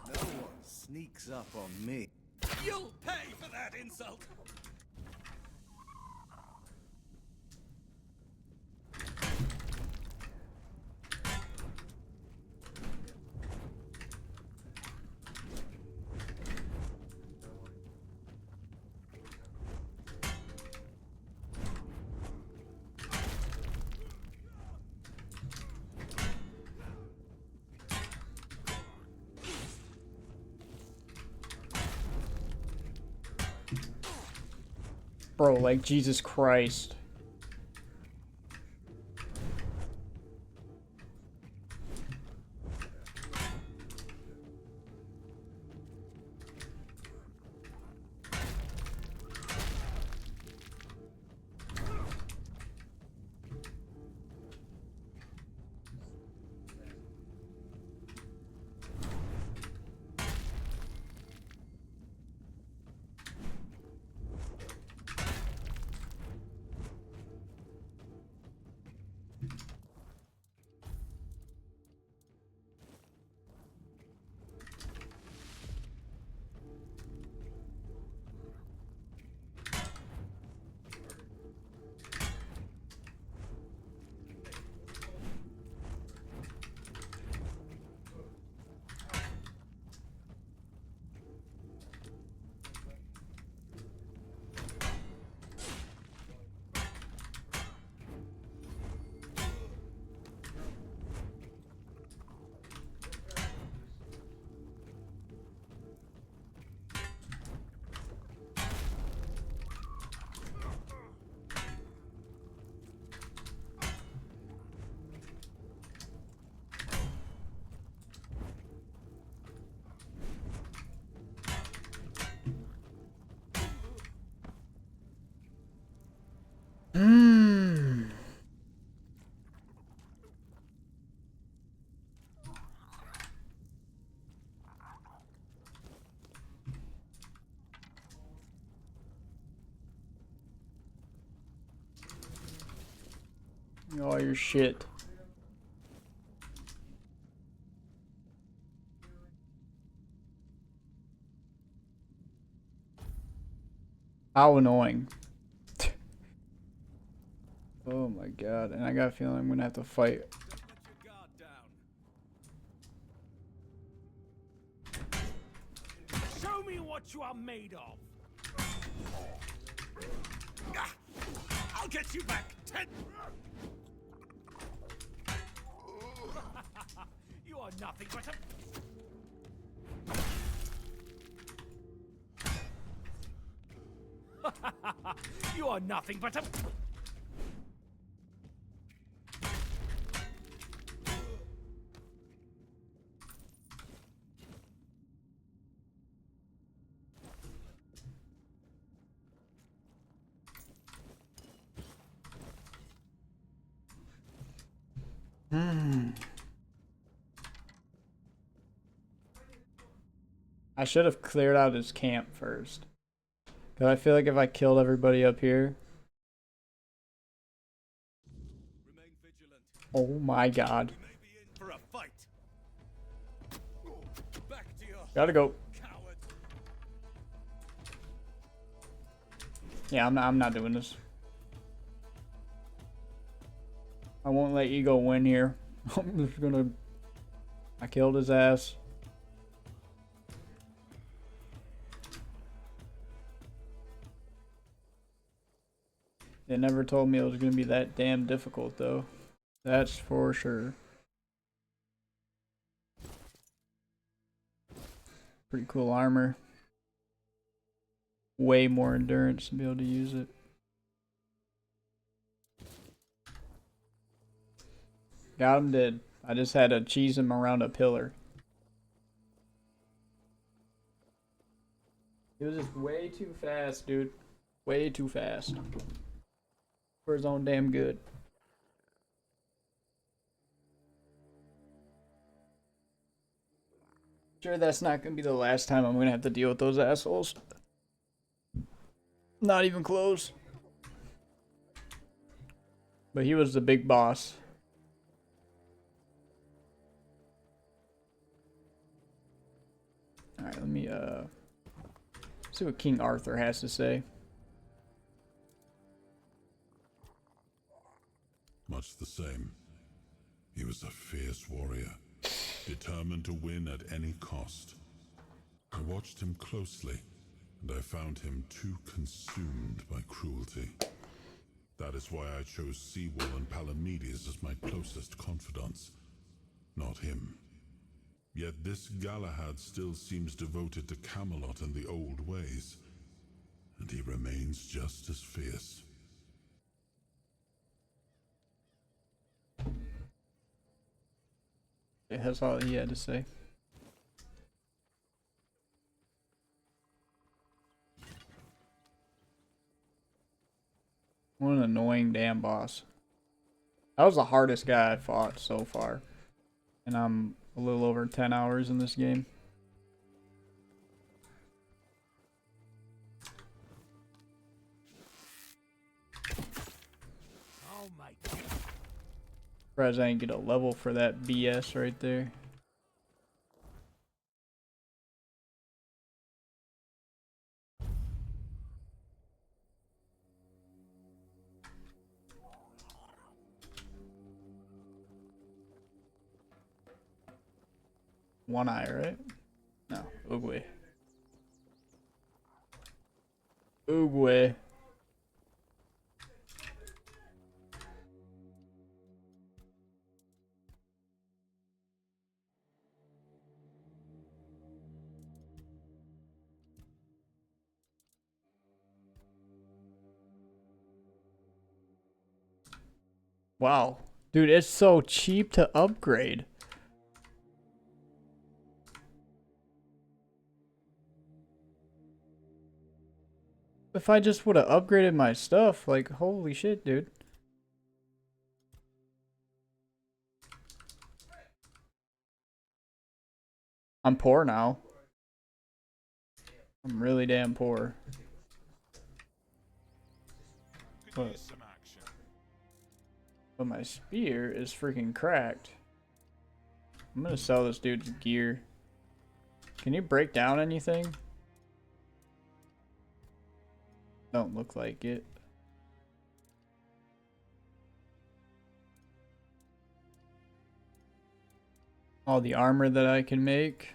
No one sneaks up on me. You'll pay for that insult! Bro, like, Jesus Christ. All your shit. How annoying. Oh my god, and I got a feeling I'm gonna have to fight. Let your guard down. Show me what you are made of. I'll get you back. You are nothing but a... You are nothing but a... I should have cleared out his camp first. Cause I feel like if I killed everybody up here. Oh my god. We may be in for a fight. Back to your Gotta go. coward. Yeah, I'm not doing this. I won't let Ego win here. I'm just gonna... I killed his ass. They never told me it was gonna be that damn difficult though. That's for sure. Pretty cool armor. Way more endurance to be able to use it. Got him dead. I just had to cheese him around a pillar. He was just way too fast, dude. Way too fast. For his own damn good. Sure, that's not gonna be the last time I'm gonna have to deal with those assholes. Not even close. But he was the big boss. Alright, let me see what King Arthur has to say. Much the same. He was a fierce warrior, determined to win at any cost. I watched him closely, and I found him too consumed by cruelty. That is why I chose Seawall and Palamedes as my closest confidants, not him. Yet this Galahad still seems devoted to Camelot and the old ways, and he remains just as fierce. That's all he had to say. What an annoying damn boss. That was the hardest guy I fought so far. And I'm a little over 10 hours in this game. Oh my god. Surprised I didn't get a level for that BS right there. One eye, right? No, Oogway. Oogway. Wow. Dude, it's so cheap to upgrade. If I just would have upgraded my stuff, like, holy shit, dude. I'm poor now. I'm really damn poor. But my spear is freaking cracked. I'm gonna sell this dude's gear. Can you break down anything? Don't look like it. All the armor that I can make.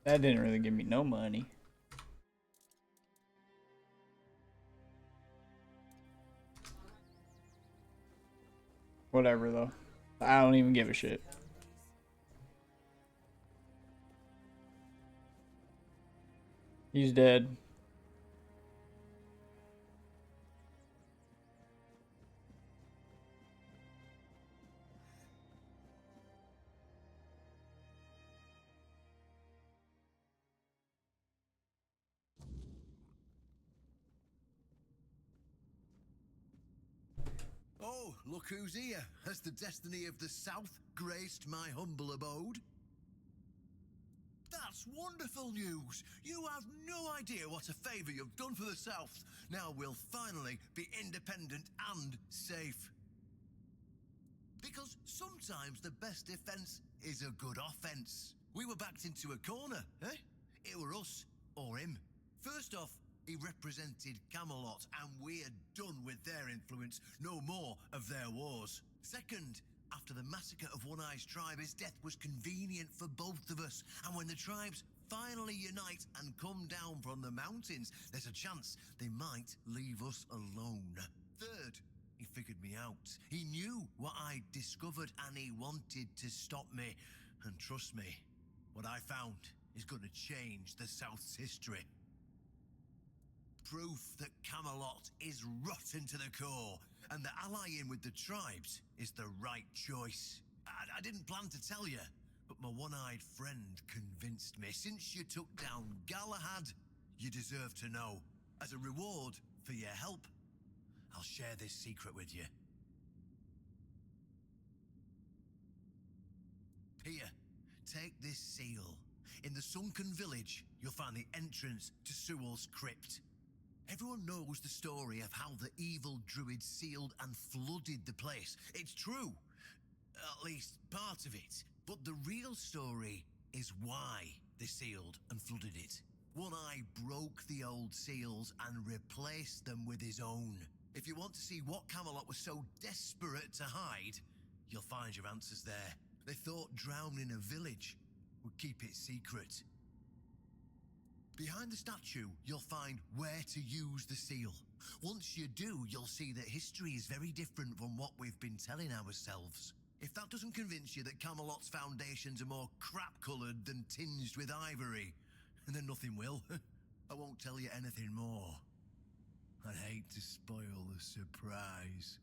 That didn't really give me no money. Whatever though. I don't even give a shit. He's dead. Oh, look who's here. Has the destiny of the South graced my humble abode? That's wonderful news! You have no idea what a favour you've done for the South. Now we'll finally be independent and safe. Because sometimes the best defence is a good offence. We were backed into a corner, eh? It were us or him. First off, he represented Camelot, and we're done with their influence, no more of their wars. Second, after the massacre of One Eye's tribe, his death was convenient for both of us. And when the tribes finally unite and come down from the mountains, there's a chance they might leave us alone. Third, he figured me out. He knew what I'd discovered, and he wanted to stop me. And trust me, what I found is going to change the South's history. Proof that Camelot is rotten to the core, and that allying with the tribes is the right choice. I didn't plan to tell you, but my one-eyed friend convinced me. Since you took down Galahad, you deserve to know. As a reward for your help, I'll share this secret with you. Here, take this seal. In the sunken village, you'll find the entrance to Sewell's crypt. Everyone knows the story of how the evil druid sealed and flooded the place. It's true, at least part of it. But the real story is why they sealed and flooded it. One Eye broke the old seals and replaced them with his own. If you want to see what Camelot was so desperate to hide, you'll find your answers there. They thought drowning a village would keep it secret. Behind the statue, you'll find where to use the seal. Once you do, you'll see that history is very different from what we've been telling ourselves. If that doesn't convince you that Camelot's foundations are more crap-coloured than tinged with ivory, then nothing will. I won't tell you anything more. I'd hate to spoil the surprise.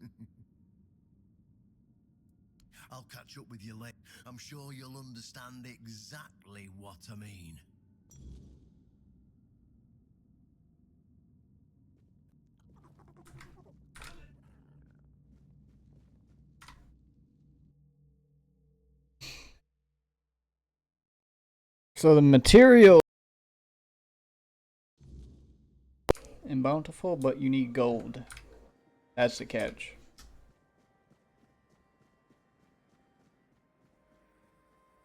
I'll catch up with you later. I'm sure you'll understand exactly what I mean. So the material and bountiful, but you need gold. That's the catch.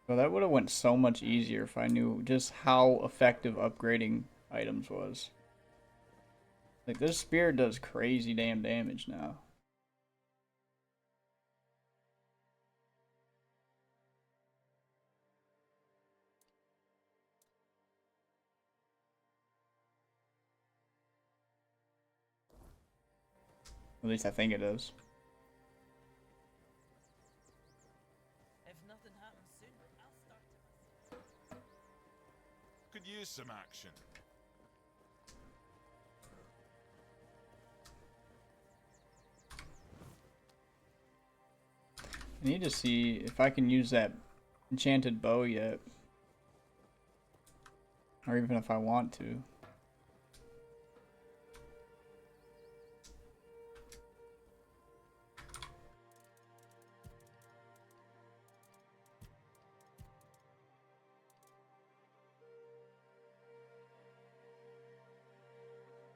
Well, that would have went so much easier if I knew just how effective upgrading items was. Like, this spear does crazy damn damage now. At least I think it is. If nothing happens soon, I'll start to... Could use some action. I need to see if I can use that enchanted bow yet. Or even if I want to.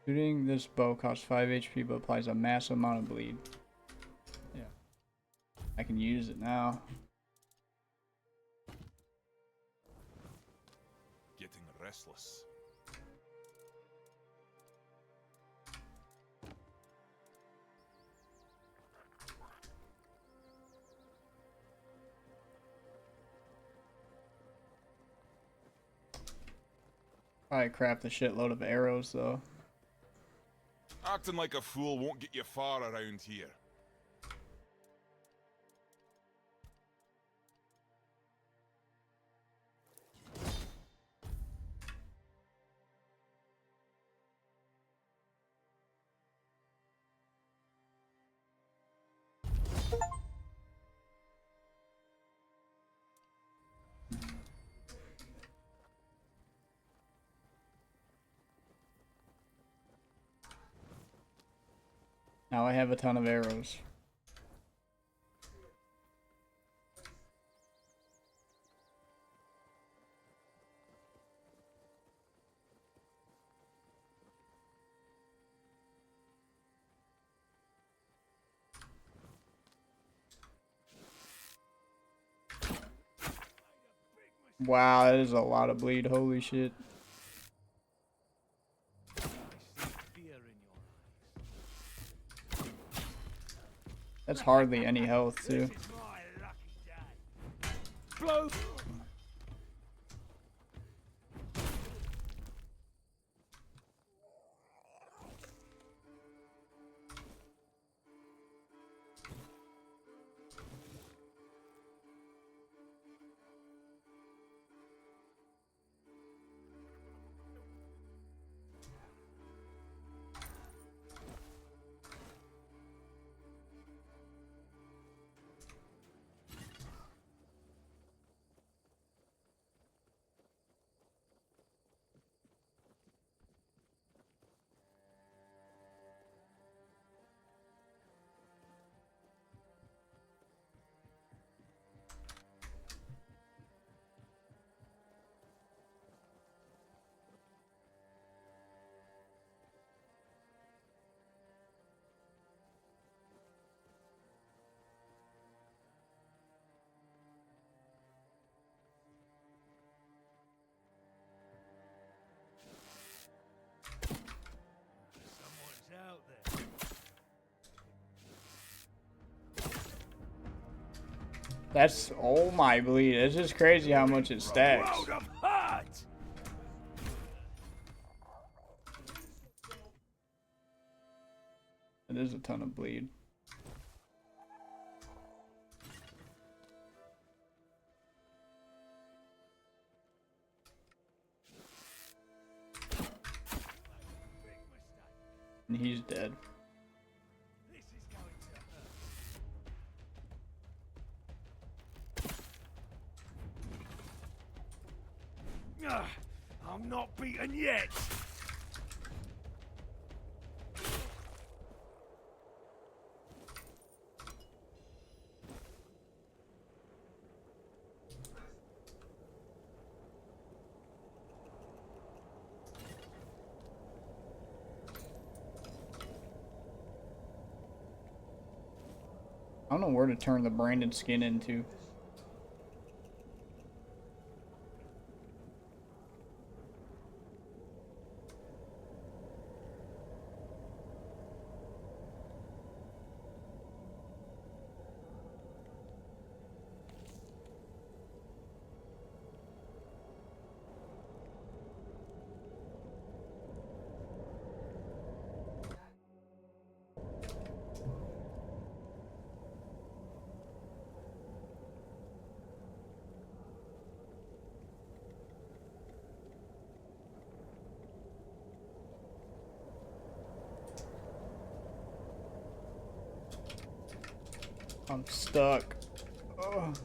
Shooting this bow costs 5 HP but applies a massive amount of bleed. Yeah. I can use it now. Getting restless. Probably craft a shitload of arrows though. Acting like a fool won't get you far around here. Now I have a ton of arrows. Wow, that is a lot of bleed. Holy shit. That's hardly any health, too. Blow! That's, oh my bleed. It's just crazy how much it stacks. World of hurt! It is a ton of bleed. And he's dead. I'm not beaten yet. I don't know where to turn the branded skin into. I'm stuck. Ugh.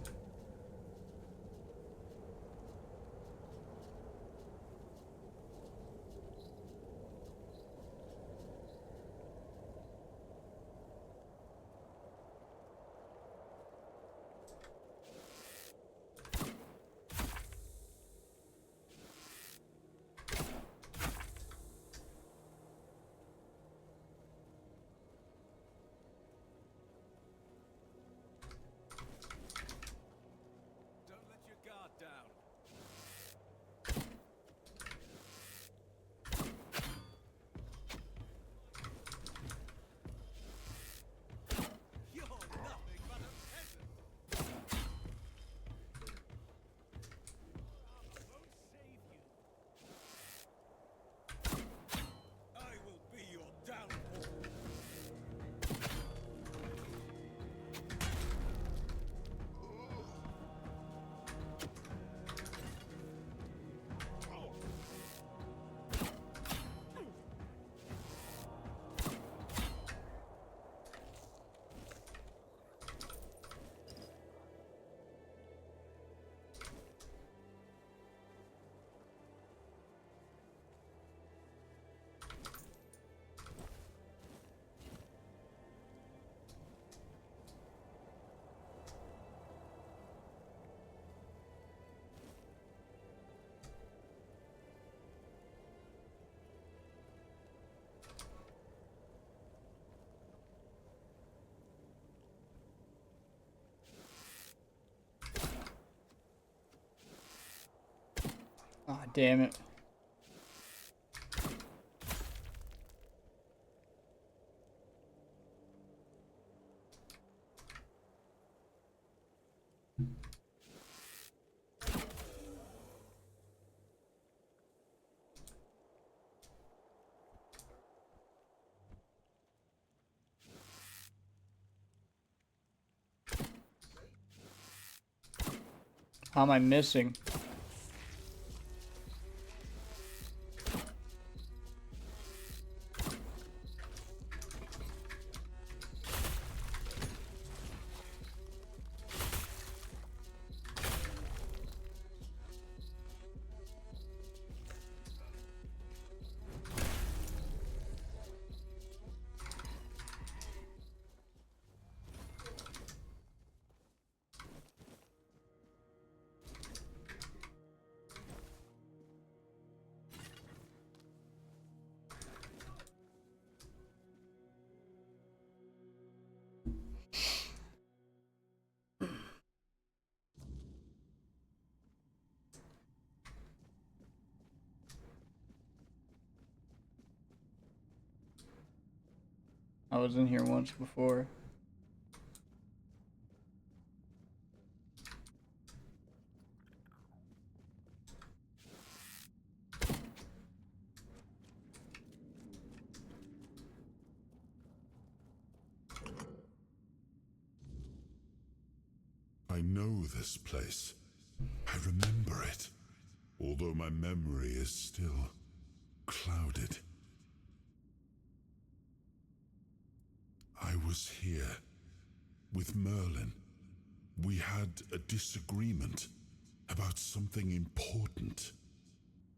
Ah, damn it. How am I missing? I was in here once before. I know this place. I remember it, although my memory is still clouded. I was here with Merlin. We had a disagreement about something important.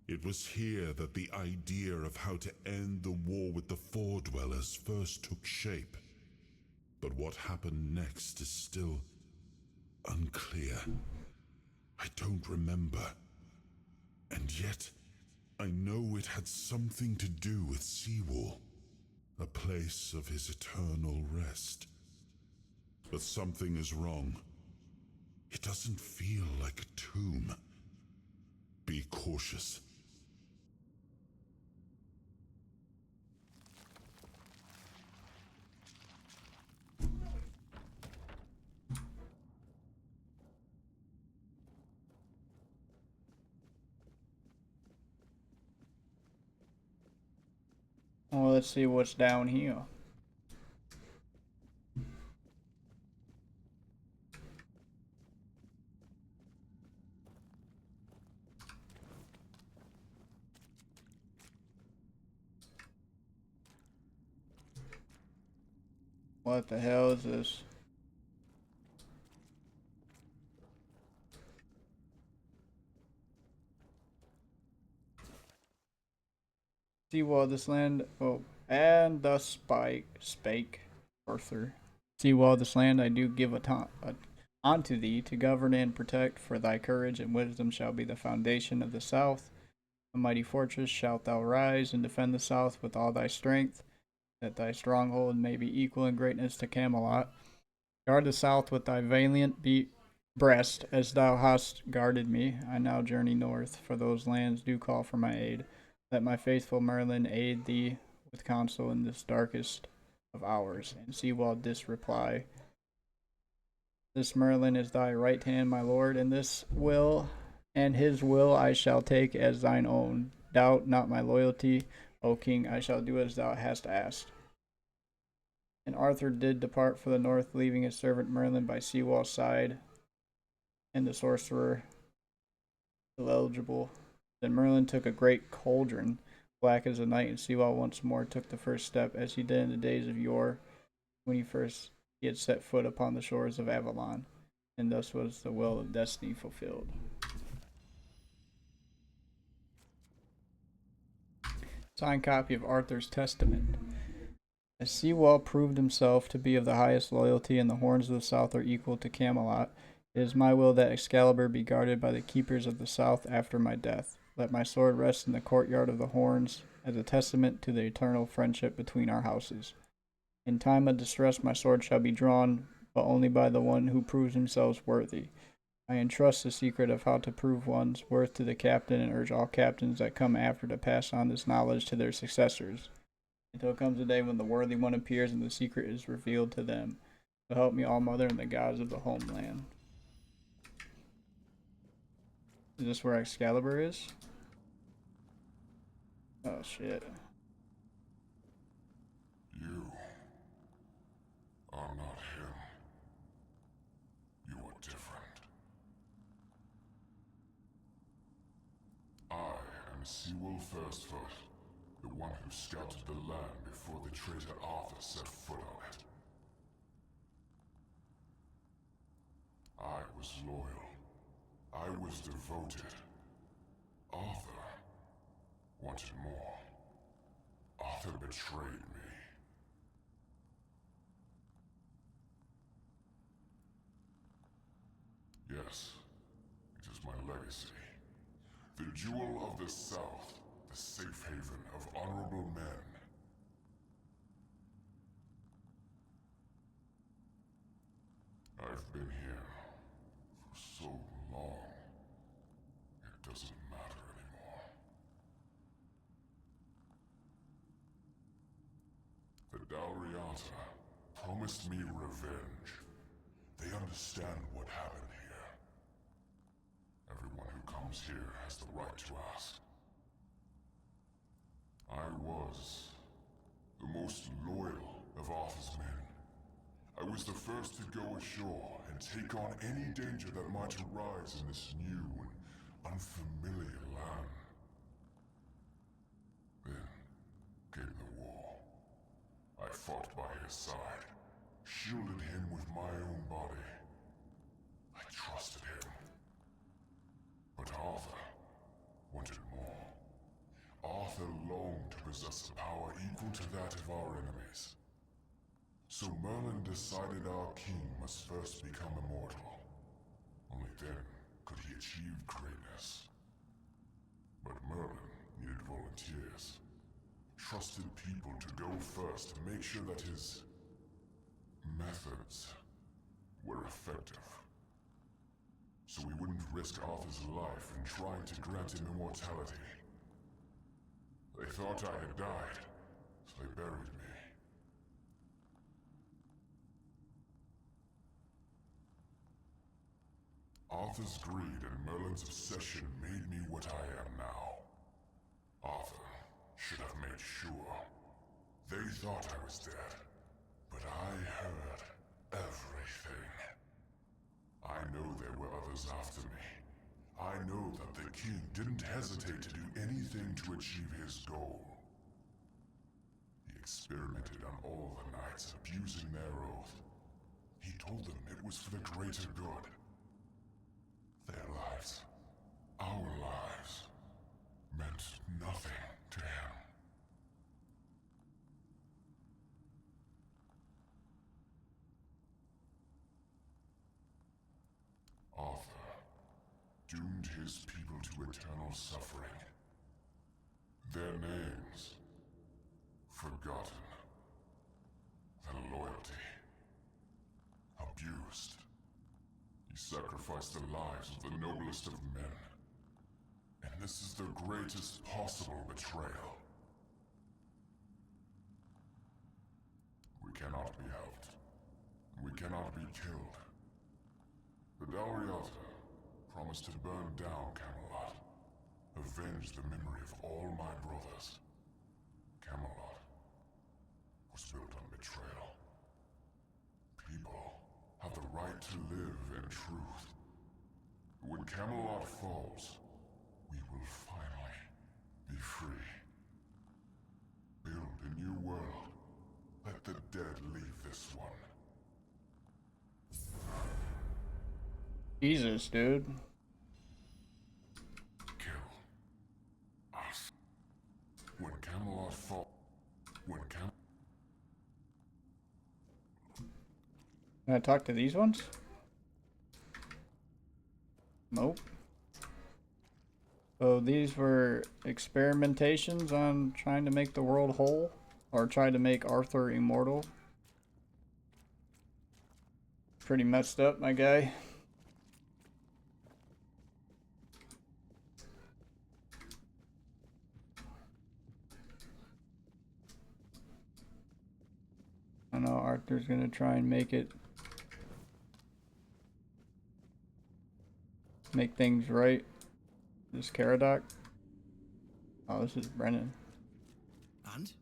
It was here that the idea of how to end the war with the Four Dwellers first took shape. But what happened next is still unclear. I don't remember. And yet, I know it had something to do with Seawall, a place of his eternal rest. But something is wrong. It doesn't feel like a tomb. Be cautious. Well, let's see what's down here. What the hell is this? Seawall, this land, oh, and the spake, Arthur. Seawall, this land I do give unto thee to govern and protect, for thy courage and wisdom shall be the foundation of the south. A mighty fortress shalt thou rise and defend the south with all thy strength, that thy stronghold may be equal in greatness to Camelot. Guard the south with thy valiant breast, as thou hast guarded me. I now journey north, for those lands do call for my aid. Let my faithful Merlin aid thee with counsel in this darkest of hours. And Seawall did reply, this Merlin is thy right hand, my lord, and his will I shall take as thine own. Doubt not my loyalty, O king, I shall do as thou hast asked. And Arthur did depart for the north, leaving his servant Merlin by Seawall's side, and the sorcerer illegible. Then Merlin took a great cauldron, black as the night, and Seawall once more took the first step, as he did in the days of yore, when he had set foot upon the shores of Avalon, and thus was the will of destiny fulfilled. Signed copy of Arthur's Testament. As Seawall proved himself to be of the highest loyalty, and the horns of the south are equal to Camelot, it is my will that Excalibur be guarded by the keepers of the south after my death. Let my sword rest in the courtyard of the horns as a testament to the eternal friendship between our houses. In time of distress my sword shall be drawn, but only by the one who proves himself worthy. I entrust the secret of how to prove one's worth to the captain and urge all captains that come after to pass on this knowledge to their successors, until comes a day when the worthy one appears and the secret is revealed to them. So help me, All Mother and the gods of the homeland. Is this where Excalibur is? Oh shit. You are not him. You are different. I am Seawolf Firstfoot, the one who scouted the land before the traitor Arthur set foot on it. I was loyal. I was devoted. Arthur wanted more. Arthur betrayed me. Yes, it is my legacy. The jewel of the South, the safe haven of honorable men. I've been here for so long, it doesn't matter anymore. The Dalriata promised me revenge. They understand what happened here. Everyone who comes here has the right to ask. I was the most loyal of Arthur's men. I was the first to go ashore and take on any danger that might arise in this new and unfamiliar land. Then came the war. I fought by his side, shielded him with my own body. I trusted him. But Arthur wanted more. Arthur longed to possess a power equal to that of our enemies. So Merlin decided our king must first become immortal. Only then could he achieve greatness. But Merlin needed volunteers. Trusted people to go first to make sure that his methods were effective. So we wouldn't risk Arthur's life in trying to grant him immortality. They thought I had died, so they buried me. Arthur's greed and Merlin's obsession made me what I am now. Arthur should have made sure. They thought I was dead, but I heard everything. I know there were others after me. I know that the king didn't hesitate to do anything to achieve his goal. He experimented on all the knights, abusing their oath. He told them it was for the greater good. Their lives, our lives, meant nothing to him. Arthur doomed his people to eternal suffering. Their names forgotten. Their loyalty abused. He sacrificed the lives of the noblest of men. And this is the greatest possible betrayal. We cannot be helped. We cannot be killed. The Dalriata promised to burn down Camelot, avenge the memory of all my brothers. Camelot was built on betrayal. People have the right to live in truth. When Camelot falls, we will finally be free. Build a new world. Let the dead leave this one. Jesus, dude. Kill us. When Camelot falls. Can I talk to these ones? Nope. So these were experimentations on trying to make the world whole, or trying to make Arthur immortal. Pretty messed up, my guy. I know Arthur's gonna try and make things right. This Caradoc. Oh, this is Brennan. And?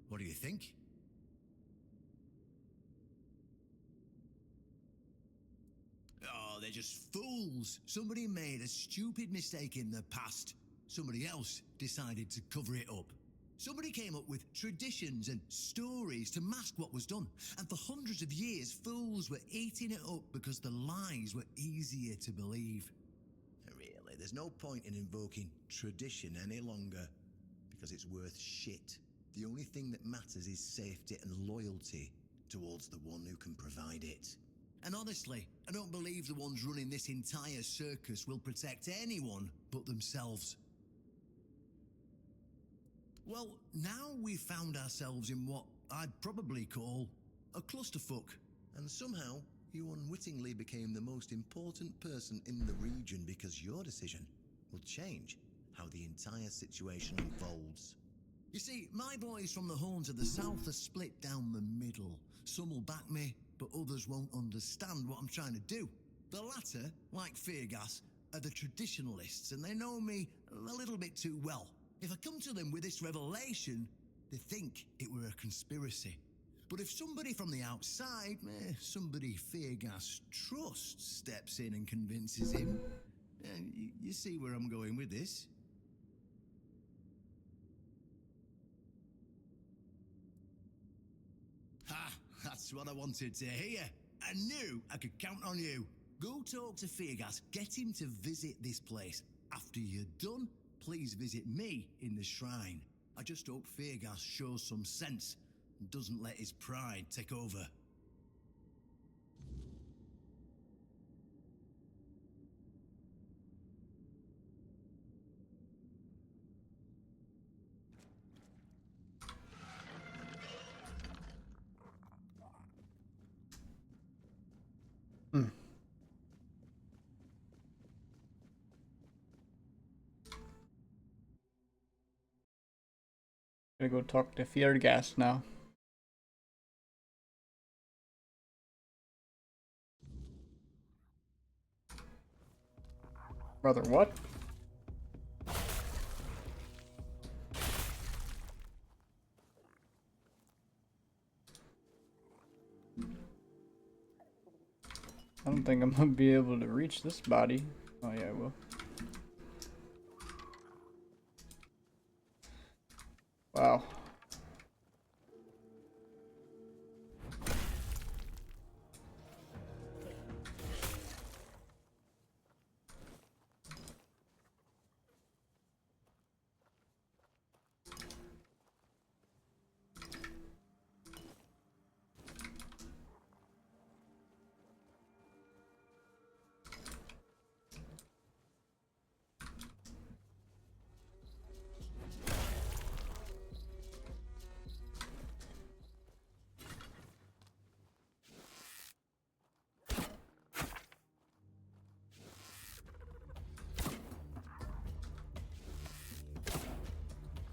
What do you think? Oh, they're just fools. Somebody made a stupid mistake in the past. Somebody else decided to cover it up. Somebody came up with traditions and stories to mask what was done. And for hundreds of years, fools were eating it up because the lies were easier to believe. Really, there's no point in invoking tradition any longer, because it's worth shit. The only thing that matters is safety and loyalty towards the one who can provide it. And honestly, I don't believe the ones running this entire circus will protect anyone but themselves. Well, now we've found ourselves in what I'd probably call a clusterfuck. And somehow, you unwittingly became the most important person in the region because your decision will change how the entire situation unfolds. You see, my boys from the horns of the south are split down the middle. Some will back me, but others won't understand what I'm trying to do. The latter, like Feargas, are the traditionalists, and they know me a little bit too well. If I come to them with this revelation, they think it were a conspiracy. But if somebody from the outside, somebody Feargas trusts, steps in and convinces him, you see where I'm going with this? Ha! That's what I wanted to hear. I knew I could count on you. Go talk to Feargas, get him to visit this place. After you're done, please visit me in the shrine. I just hope Feargas shows some sense and doesn't let his pride take over. Gotta go talk to Feargas now. Brother, what? I don't think I'm gonna be able to reach this body. Oh yeah, I will. Wow.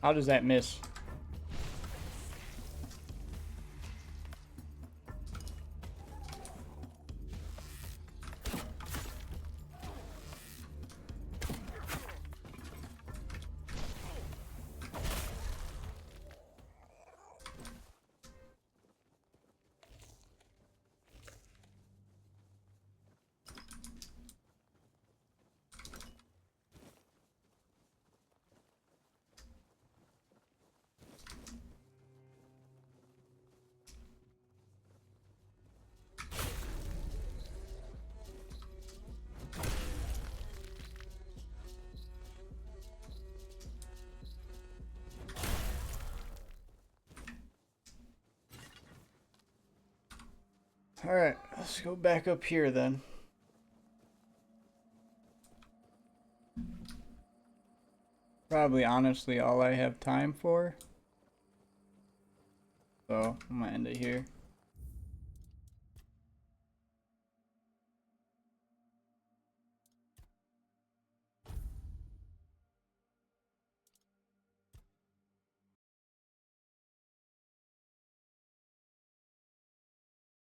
How does that miss? Alright, let's go back up here then. Probably honestly all I have time for. So I'm gonna end it here.